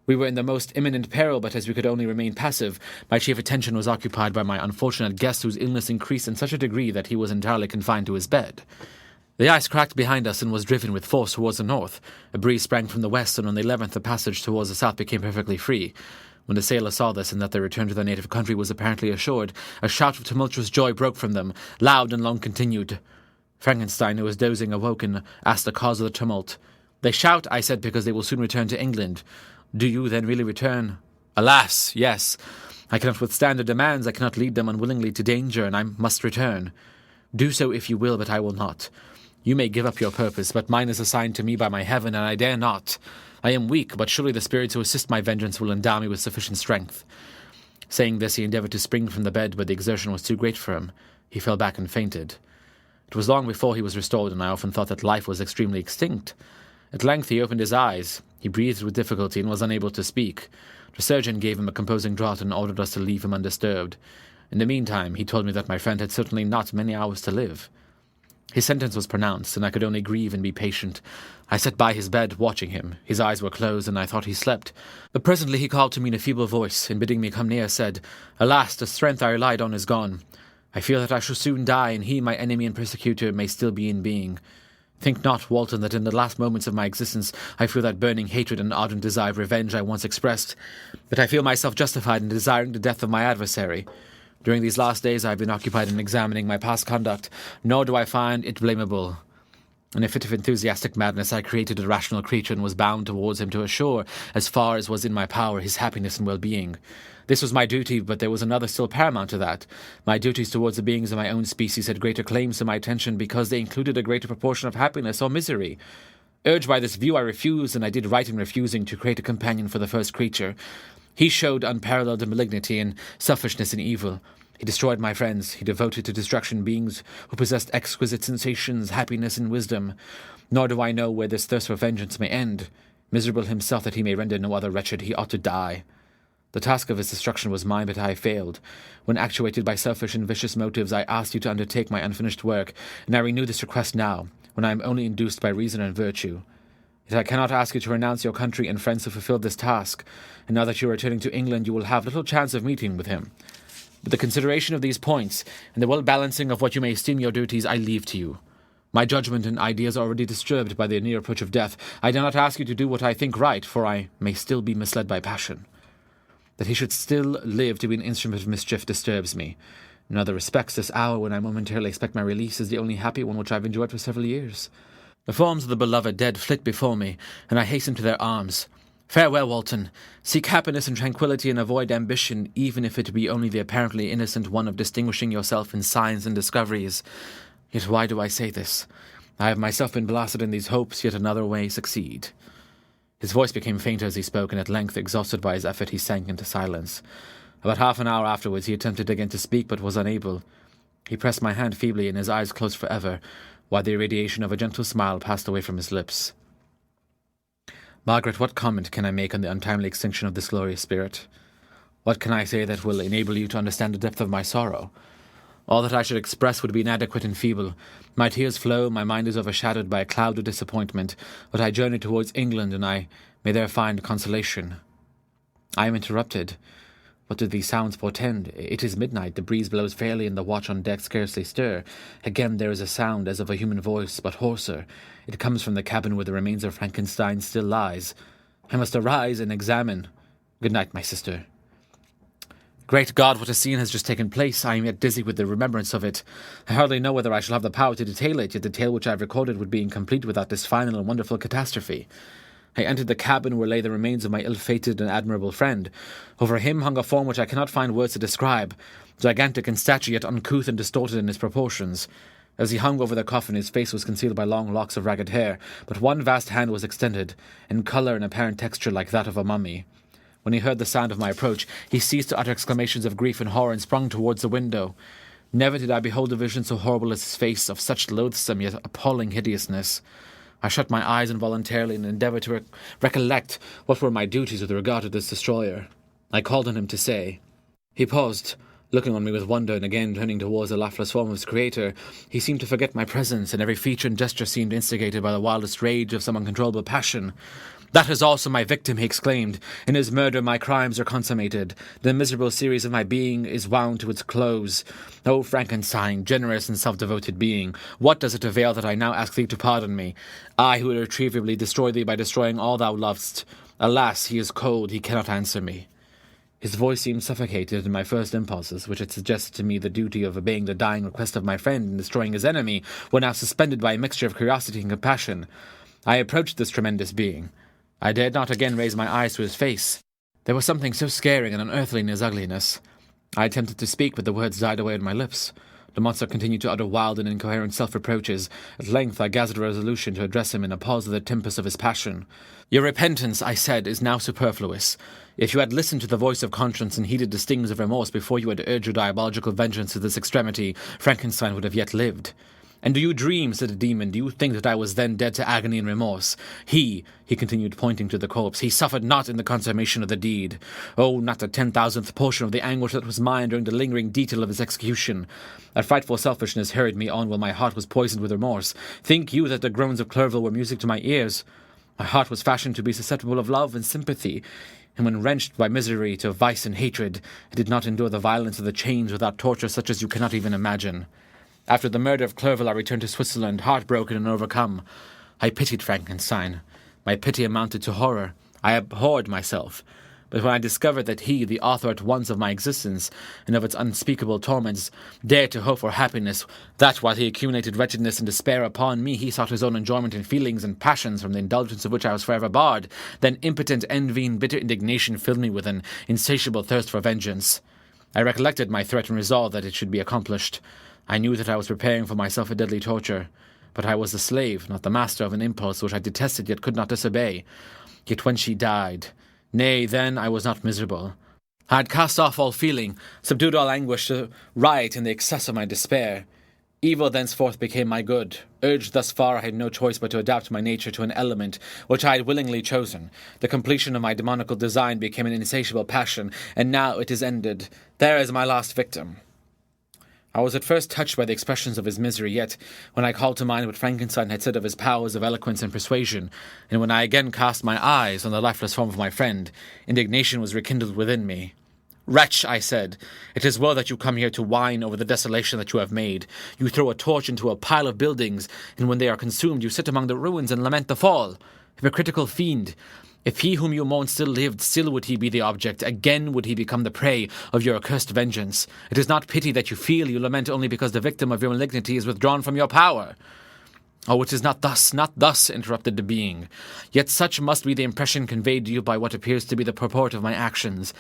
We were in the most imminent peril, but as we could only remain passive, my chief attention was occupied by my unfortunate guest, whose illness increased in such a degree that he was entirely confined to his bed. The ice cracked behind us and was driven with force towards the north. A breeze sprang from the west, and on the 11th the passage towards the south became perfectly free. When the sailors saw this, and that their return to their native country was apparently assured, a shout of tumultuous joy broke from them, loud and long continued. Frankenstein, who was dozing, awoke and asked the cause of the tumult. They shout, I said, because they will soon return to England. Do you then really return? Alas, yes. I cannot withstand their demands, I cannot lead them unwillingly to danger, and I must return. Do so if you will, but I will not. You may give up your purpose, but mine is assigned to me by my heaven, and I dare not. I am weak, but surely the spirits who assist my vengeance will endow me with sufficient strength. Saying this, he endeavoured to spring from the bed, but the exertion was too great for him. He fell back and fainted. It was long before he was restored, and I often thought that life was extremely extinct. At length he opened his eyes. He breathed with difficulty and was unable to speak. The surgeon gave him a composing draught and ordered us to leave him undisturbed. In the meantime, he told me that my friend had certainly not many hours to live. His sentence was pronounced, and I could only grieve and be patient. I sat by his bed, watching him. His eyes were closed, and I thought he slept. But presently he called to me in a feeble voice, and bidding me come near, said, Alas, the strength I relied on is gone. I feel that I shall soon die, and he, my enemy and persecutor, may still be in being. Think not, Walton, that in the last moments of my existence I feel that burning hatred and ardent desire of revenge I once expressed, but I feel myself justified in desiring the death of my adversary. During these last days I have been occupied in examining my past conduct, nor do I find it blamable. In a fit of enthusiastic madness I created a rational creature and was bound towards him to assure, as far as was in my power, his happiness and well-being. This was my duty, but there was another still paramount to that. My duties towards the beings of my own species had greater claims to my attention because they included a greater proportion of happiness or misery. Urged by this view I refused, and I did right in refusing, to create a companion for the first creature. He showed unparalleled malignity and selfishness and evil. He destroyed my friends. He devoted to destruction beings who possessed exquisite sensations, happiness, and wisdom. Nor do I know where this thirst for vengeance may end. Miserable himself that he may render no other wretched, he ought to die. The task of his destruction was mine, but I failed. When actuated by selfish and vicious motives, I asked you to undertake my unfinished work, and I renew this request now, when I am only induced by reason and virtue. Yet I cannot ask you to renounce your country and friends who fulfilled this task, and now that you are returning to England you will have little chance of meeting with him. But the consideration of these points, and the well-balancing of what you may esteem your duties, I leave to you. My judgment and ideas are already disturbed by the near approach of death. I do not ask you to do what I think right, for I may still be misled by passion. That he should still live to be an instrument of mischief disturbs me. In other respects, this hour when I momentarily expect my release is the only happy one which I have enjoyed for several years. The forms of the beloved dead flit before me, and I hasten to their arms. Farewell, Walton. Seek happiness and tranquillity, and avoid ambition, even if it be only the apparently innocent one of distinguishing yourself in science and discoveries. Yet why do I say this? I have myself been blasted in these hopes, yet another way succeed. His voice became fainter as he spoke, and at length, exhausted by his effort, he sank into silence. About half an hour afterwards he attempted again to speak, but was unable. He pressed my hand feebly, and his eyes closed forever, while the irradiation of a gentle smile passed away from his lips. Margaret, what comment can I make on the untimely extinction of this glorious spirit? What can I say that will enable you to understand the depth of my sorrow? All that I should express would be inadequate and feeble. My tears flow, my mind is overshadowed by a cloud of disappointment, but I journey towards England, and I may there find consolation. I am interrupted. What do these sounds portend? It is midnight, the breeze blows fairly, and the watch on deck scarcely stir. Again there is a sound as of a human voice, but hoarser. It comes from the cabin where the remains of Frankenstein still lies. I must arise and examine. Good night, my sister. Great God, what a scene has just taken place. I am yet dizzy with the remembrance of it. I hardly know whether I shall have the power to detail it, yet the tale which I have recorded would be incomplete without this final and wonderful catastrophe. I entered the cabin where lay the remains of my ill-fated and admirable friend. Over him hung a form which I cannot find words to describe, gigantic in stature yet uncouth and distorted in his proportions. As he hung over the coffin, his face was concealed by long locks of ragged hair, but one vast hand was extended, in colour and apparent texture like that of a mummy. When he heard the sound of my approach, he ceased to utter exclamations of grief and horror and sprung towards the window. Never did I behold a vision so horrible as his face, of such loathsome yet appalling hideousness. I shut my eyes involuntarily and endeavoured to recollect what were my duties with regard to this destroyer. I called on him to say. He paused, looking on me with wonder, and again turning towards the lifeless form of his creator. He seemed to forget my presence, and every feature and gesture seemed instigated by the wildest rage of some uncontrollable passion. "That is also my victim," he exclaimed. "In his murder my crimes are consummated. The miserable series of my being is wound to its close. O Frankenstein, generous and self-devoted being, what does it avail that I now ask thee to pardon me? I who would irretrievably destroy thee by destroying all thou lovest. Alas, he is cold, he cannot answer me." His voice seemed suffocated, and my first impulses, which had suggested to me the duty of obeying the dying request of my friend and destroying his enemy, were now suspended by a mixture of curiosity and compassion. I approached this tremendous being. I dared not again raise my eyes to his face. There was something so scaring and unearthly in his ugliness. I attempted to speak, but the words died away on my lips. The monster continued to utter wild and incoherent self-reproaches. At length I gathered a resolution to address him in a pause of the tempest of his passion. "Your repentance," I said, "is now superfluous. If you had listened to the voice of conscience and heeded the stings of remorse before you had urged your diabolical vengeance to this extremity, Frankenstein would have yet lived. And do you dream," said the demon, "do you think that I was then dead to agony and remorse? He continued, pointing to the corpse, he suffered not in the consummation of the deed. Oh, not the 10,000th portion of the anguish that was mine during the lingering detail of his execution. A frightful selfishness hurried me on while my heart was poisoned with remorse. Think you that the groans of Clerval were music to my ears? My heart was fashioned to be susceptible of love and sympathy, and when wrenched by misery to vice and hatred, it did not endure the violence of the chains without torture such as you cannot even imagine. After the murder of Clerval, I returned to Switzerland, heartbroken and overcome. I pitied Frankenstein. My pity amounted to horror. I abhorred myself. But when I discovered that he, the author at once of my existence and of its unspeakable torments, dared to hope for happiness, that while he accumulated wretchedness and despair upon me, he sought his own enjoyment in feelings and passions from the indulgence of which I was forever barred, then impotent envy and bitter indignation filled me with an insatiable thirst for vengeance. I recollected my threat and resolved that it should be accomplished. I knew that I was preparing for myself a deadly torture, but I was the slave, not the master of an impulse which I detested yet could not disobey. Yet when she died, nay, then I was not miserable. I had cast off all feeling, subdued all anguish to riot in the excess of my despair. Evil thenceforth became my good. Urged thus far, I had no choice but to adapt my nature to an element which I had willingly chosen. The completion of my demoniacal design became an insatiable passion, and now it is ended. There is my last victim. I was at first touched by the expressions of his misery, yet, when I called to mind what Frankenstein had said of his powers of eloquence and persuasion, and when I again cast my eyes on the lifeless form of my friend, indignation was rekindled within me. "Wretch," I said, "it is well that you come here to whine over the desolation that you have made. You throw a torch into a pile of buildings, and when they are consumed you sit among the ruins and lament the fall. Hypocritical fiend! If he whom you mourn still lived, still would he be the object, again would he become the prey of your accursed vengeance. It is not pity that you feel, you lament only because the victim of your malignity is withdrawn from your power." "Oh, it is not thus," interrupted the being. "Yet such must be the impression conveyed to you by what appears to be the purport of my actions.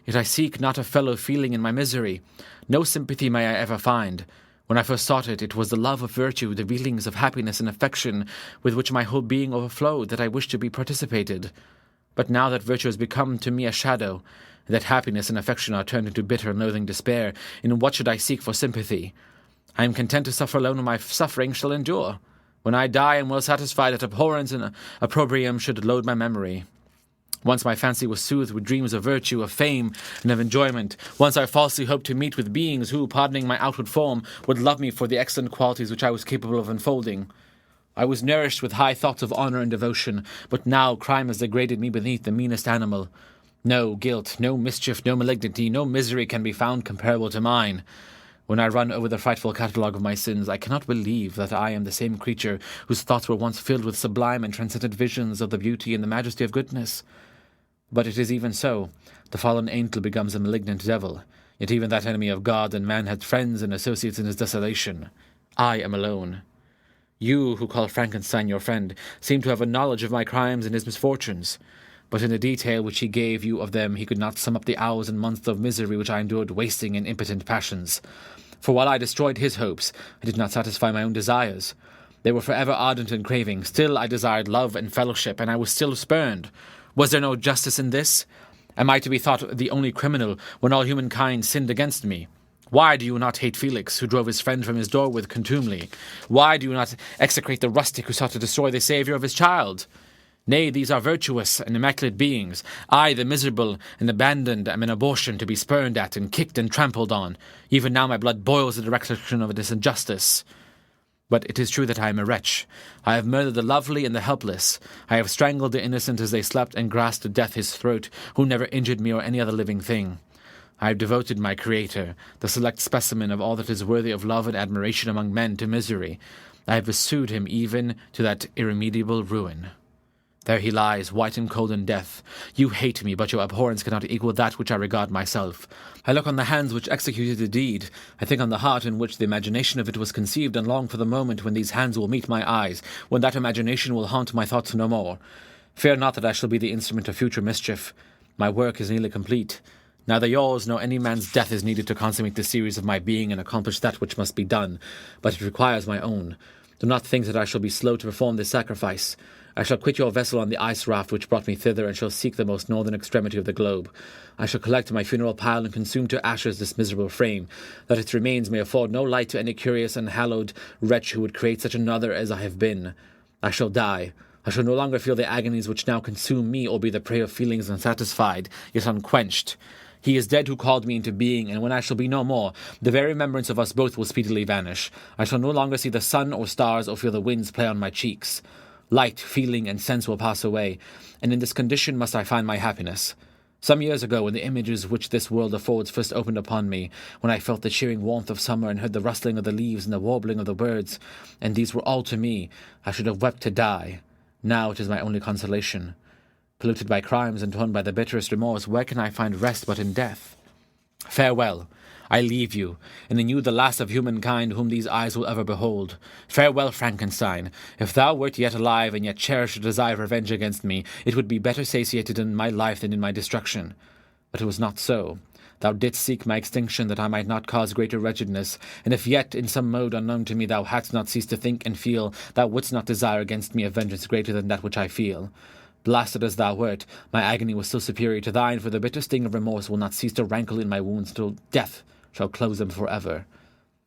Yet I seek not a fellow feeling in my misery. No sympathy may I ever find. When I first sought it, it was the love of virtue, the feelings of happiness and affection with which my whole being overflowed, that I wished to be participated. But now that virtue has become to me a shadow, and that happiness and affection are turned into bitter and loathing despair, in what should I seek for sympathy? I am content to suffer alone, and my suffering shall endure. When I die, I am well satisfied that abhorrence and opprobrium should load my memory. Once my fancy was soothed with dreams of virtue, of fame, and of enjoyment. Once I falsely hoped to meet with beings who, pardoning my outward form, would love me for the excellent qualities which I was capable of unfolding. I was nourished with high thoughts of honour and devotion, but now crime has degraded me beneath the meanest animal. No guilt, no mischief, no malignity, no misery can be found comparable to mine. When I run over the frightful catalogue of my sins, I cannot believe that I am the same creature whose thoughts were once filled with sublime and transcendent visions of the beauty and the majesty of goodness. But it is even so. The fallen angel becomes a malignant devil, yet even that enemy of God and man had friends and associates in his desolation. I am alone. You, who call Frankenstein your friend, seem to have a knowledge of my crimes and his misfortunes. But in the detail which he gave you of them, he could not sum up the hours and months of misery which I endured wasting in impotent passions. For while I destroyed his hopes, I did not satisfy my own desires. They were forever ardent and craving. Still I desired love and fellowship, and I was still spurned. Was there no justice in this? Am I to be thought the only criminal when all humankind sinned against me? Why do you not hate Felix, who drove his friend from his door with contumely? Why do you not execrate the rustic who sought to destroy the saviour of his child? Nay, these are virtuous and immaculate beings. I, the miserable and abandoned, am an abortion to be spurned at and kicked and trampled on. Even now my blood boils at the recollection of this injustice. But it is true that I am a wretch. I have murdered the lovely and the helpless. I have strangled the innocent as they slept and grasped to death his throat, who never injured me or any other living thing. I have devoted my Creator, the select specimen of all that is worthy of love and admiration among men, to misery. I have pursued him even to that irremediable ruin. There he lies, white and cold in death. You hate me, but your abhorrence cannot equal that which I regard myself. I look on the hands which executed the deed. I think on the heart in which the imagination of it was conceived, and long for the moment when these hands will meet my eyes, when that imagination will haunt my thoughts no more. Fear not that I shall be the instrument of future mischief. My work is nearly complete. Neither yours nor any man's death is needed to consummate the series of my being and accomplish that which must be done, but it requires my own. Do not think that I shall be slow to perform this sacrifice. I shall quit your vessel on the ice raft which brought me thither, and shall seek the most northern extremity of the globe. I shall collect my funeral pile and consume to ashes this miserable frame, that its remains may afford no light to any curious and hallowed wretch who would create such another as I have been. I shall die. I shall no longer feel the agonies which now consume me, or be the prey of feelings unsatisfied, yet unquenched. He is dead who called me into being, and when I shall be no more, the very remembrance of us both will speedily vanish. I shall no longer see the sun or stars, or feel the winds play on my cheeks. Light, feeling, and sense will pass away, and in this condition must I find my happiness. Some years ago, when the images which this world affords first opened upon me, when I felt the cheering warmth of summer and heard the rustling of the leaves and the warbling of the birds, and these were all to me, I should have wept to die. Now it is my only consolation. Polluted by crimes and torn by the bitterest remorse, where can I find rest but in death? Farewell. I leave you, and in you the last of humankind whom these eyes will ever behold. Farewell, Frankenstein. If thou wert yet alive, and yet cherished a desire of revenge against me, it would be better satiated in my life than in my destruction. But it was not so. Thou didst seek my extinction, that I might not cause greater wretchedness, and if yet, in some mode unknown to me, thou hadst not ceased to think and feel, thou wouldst not desire against me a vengeance greater than that which I feel. Blasted as thou wert, my agony was still superior to thine, for the bitter sting of remorse will not cease to rankle in my wounds till death shall close them forever.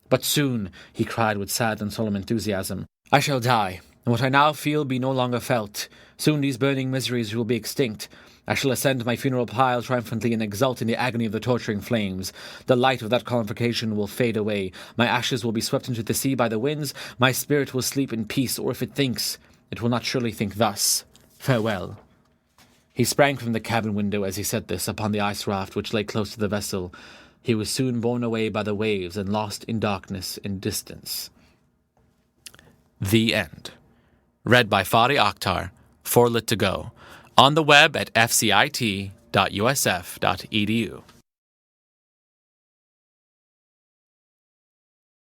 But soon, he cried with sad and solemn enthusiasm, I shall die, and what I now feel be no longer felt. Soon these burning miseries will be extinct. I shall ascend my funeral pile triumphantly and exult in the agony of the torturing flames. The light of that convocation will fade away. My ashes will be swept into the sea by the winds. My spirit will sleep in peace, or if it thinks, it will not surely think thus. Farewell. He sprang from the cabin window as he said this upon the ice raft which lay close to the vessel. He was soon borne away by the waves and lost in darkness and distance. The End. Read by Fadi Akhtar, for Lit to Go, on the web at fcit.usf.edu.